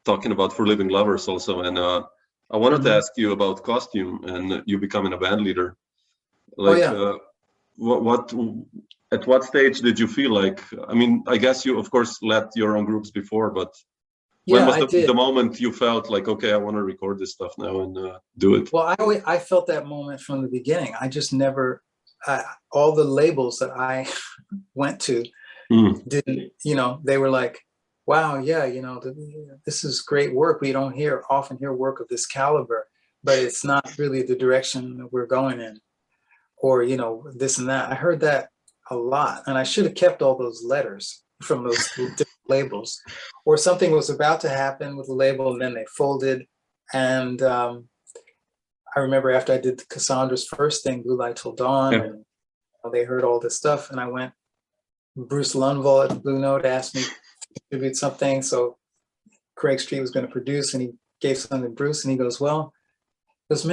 talking about For Living Lovers also, and I wanted to ask you about costume and you becoming a band leader. Like, at what stage did you feel like? I mean, I guess you, of course, led your own groups before, but when was the moment you felt like, okay, I want to record this stuff now and do it? Well, I felt that moment from the beginning. I just never, all the labels that I went to didn't, they were like, wow, yeah, this is great work. We don't often hear work of this caliber, but it's not really the direction that we're going in, or, this and that. I heard that a lot, and I should have kept all those letters from those different labels, or something was about to happen with the label and then they folded. And I remember after I did Cassandra's first thing, Blue Light Till Dawn, and they heard all this stuff, and I went, Bruce Lundvall at Blue Note asked me to contribute something, so Craig Street was going to produce, and he gave something to Bruce, and he goes, this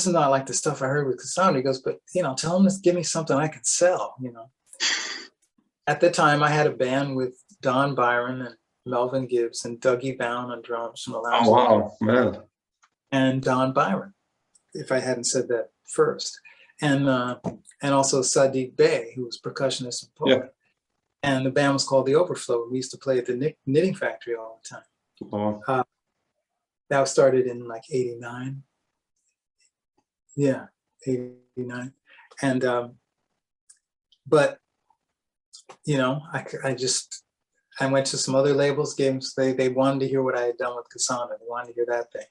is not like the stuff I heard with Cassandra. He goes, but tell him to give me something I can sell. At the time I had a band with Don Byron and Melvin Gibbs and Dougie Bound on drums from the Lounge. Oh wow, man! And Don Byron, if I hadn't said that first, and also Sadiq Bey, who was percussionist and poet. Yeah. And the band was called The Overflow. We used to play at the Knitting Factory all the time. Oh. That started in like '89. Yeah, '89, and but I went to some other labels, gave them, they wanted to hear what I had done with Cassandra. They wanted to hear that thing.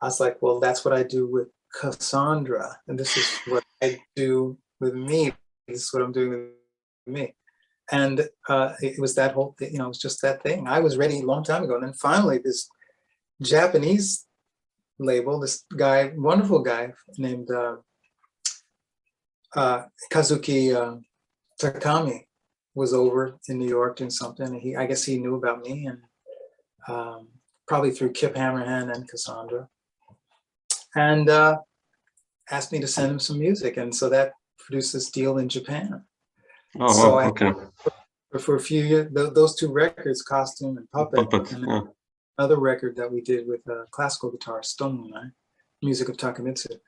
I was like, well, that's what I do with Cassandra, and this is what I do with me. This is what I'm doing with me. And it was that whole thing, it was just that thing. I was ready a long time ago, and then finally this Japanese label, this guy, wonderful guy named Kazuki Takami, was over in New York doing something, and I guess he knew about me, and probably through Kip Hammerhand and Cassandra, and asked me to send him some music, and so that produced this deal in Japan. Oh, so wow, okay. For a few years, those two records, Costume and Puppet, and another record that we did with classical guitarist Stomu, music of Takemitsu,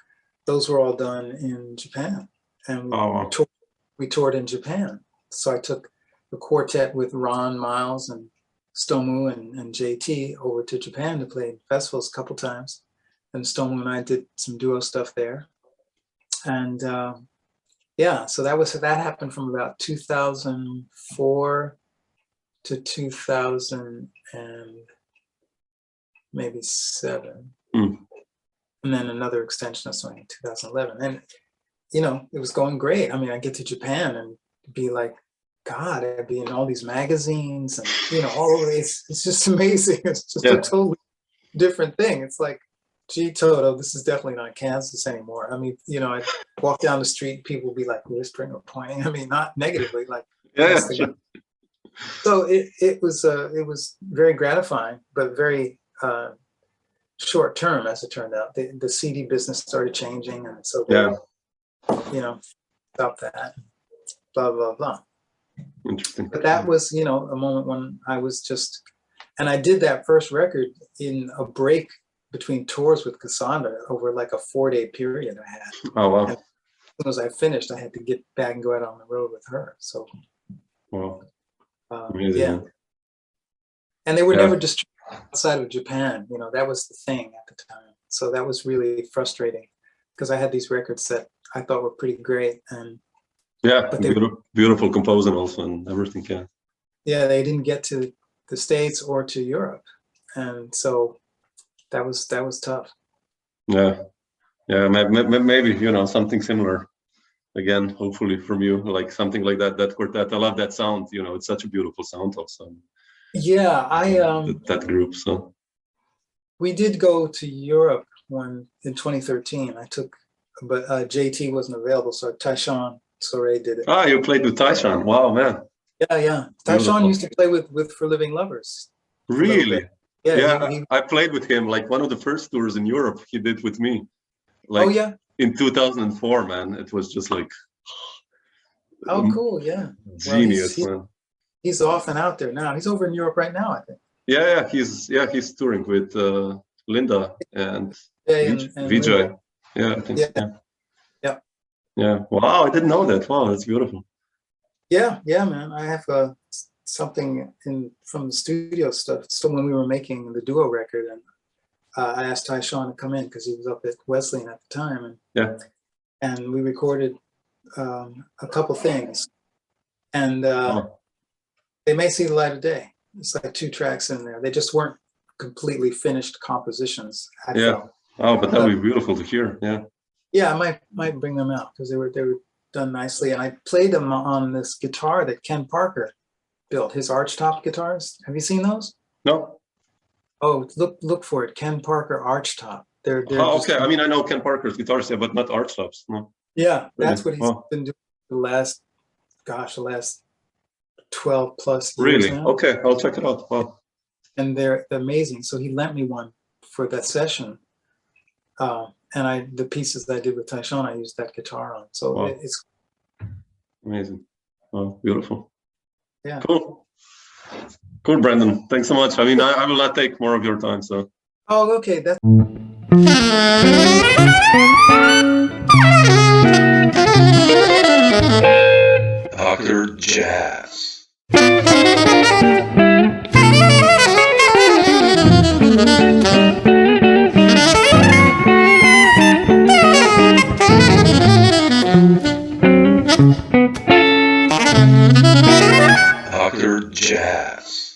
those were all done in Japan, and we toured in Japan. So I took the quartet with Ron Miles and Stomu and JT over to Japan to play festivals a couple times. And Stomu and I did some duo stuff there. And so that happened from about 2004 to 2000 and maybe 7. And then another extension of something in 2011. And, it was going great. I mean, I get to Japan and be like, God, I'd be in all these magazines and, always, it's just amazing. It's just a totally different thing. It's like, gee, Toto, this is definitely not Kansas anymore. I mean, I walk down the street, people will be like whispering or pointing. I mean, not negatively, like. Sure. So it was very gratifying, but very short term, as it turned out. The CD business started changing, and so stop that. Blah blah blah. Interesting. But that was, a moment when I was just, and I did that first record in a break between tours with Cassandra over like a 4-day period I had. Oh wow! And as soon as I finished, I had to get back and go out on the road with her. So, wow, amazing. And they were never distributed outside of Japan. That was the thing at the time. So that was really frustrating because I had these records that I thought were pretty great, and but beautiful composing also and everything. Yeah, they didn't get to the States or to Europe, and so that was tough. Yeah, maybe something similar again. Hopefully from you, like something like that quartet. I love that sound. It's such a beautiful sound also. Yeah, that group. So We did go to Europe in 2013. I took, but JT wasn't available, so Tyshawn Soray did it. Ah, you played with Tyshawn. Wow, man. Yeah. Tyshawn used to play with For Living Lovers. Really? Yeah. I played with him, like one of the first tours in Europe he did with me. Like, oh, yeah. In 2004, man. It was just like... Oh, cool, yeah. Genius, well, man. He's off and out there now. He's over in Europe right now, I think. Yeah, he's touring with Linda and Vijay. Linda. Yeah, I think Yeah. so. Yeah. Wow, I didn't know that. Wow, that's beautiful. Yeah, man. I have something from the studio stuff. So when we were making the duo record, and I asked Tyshawn to come in because he was up at Wesleyan at the time, and we recorded a couple things, and they may see the light of day. It's like 2 tracks in there. They just weren't completely finished compositions. I felt. Oh, but that would be beautiful to hear. Yeah, I might bring them out because they were done nicely, and I played them on this guitar that Ken Parker built, his archtop guitars. Have you seen those? No. Oh, look for it, Ken Parker archtop. They're okay. I mean, I know Ken Parker's guitars, but not archtops. No. Yeah, that's Really? what he's been doing the last 12 plus years Really? now. Okay, I'll check it out. Wow. And they're amazing. So he lent me one for that session. And the pieces that I did with Tyshawn, I used that guitar on. So Wow. it's Amazing. Wow, beautiful. Yeah. Cool, Brandon. Thanks so much. I mean, I will not take more of your time, so. Oh, okay. That's Dr. Jazz. Dr. Jazz.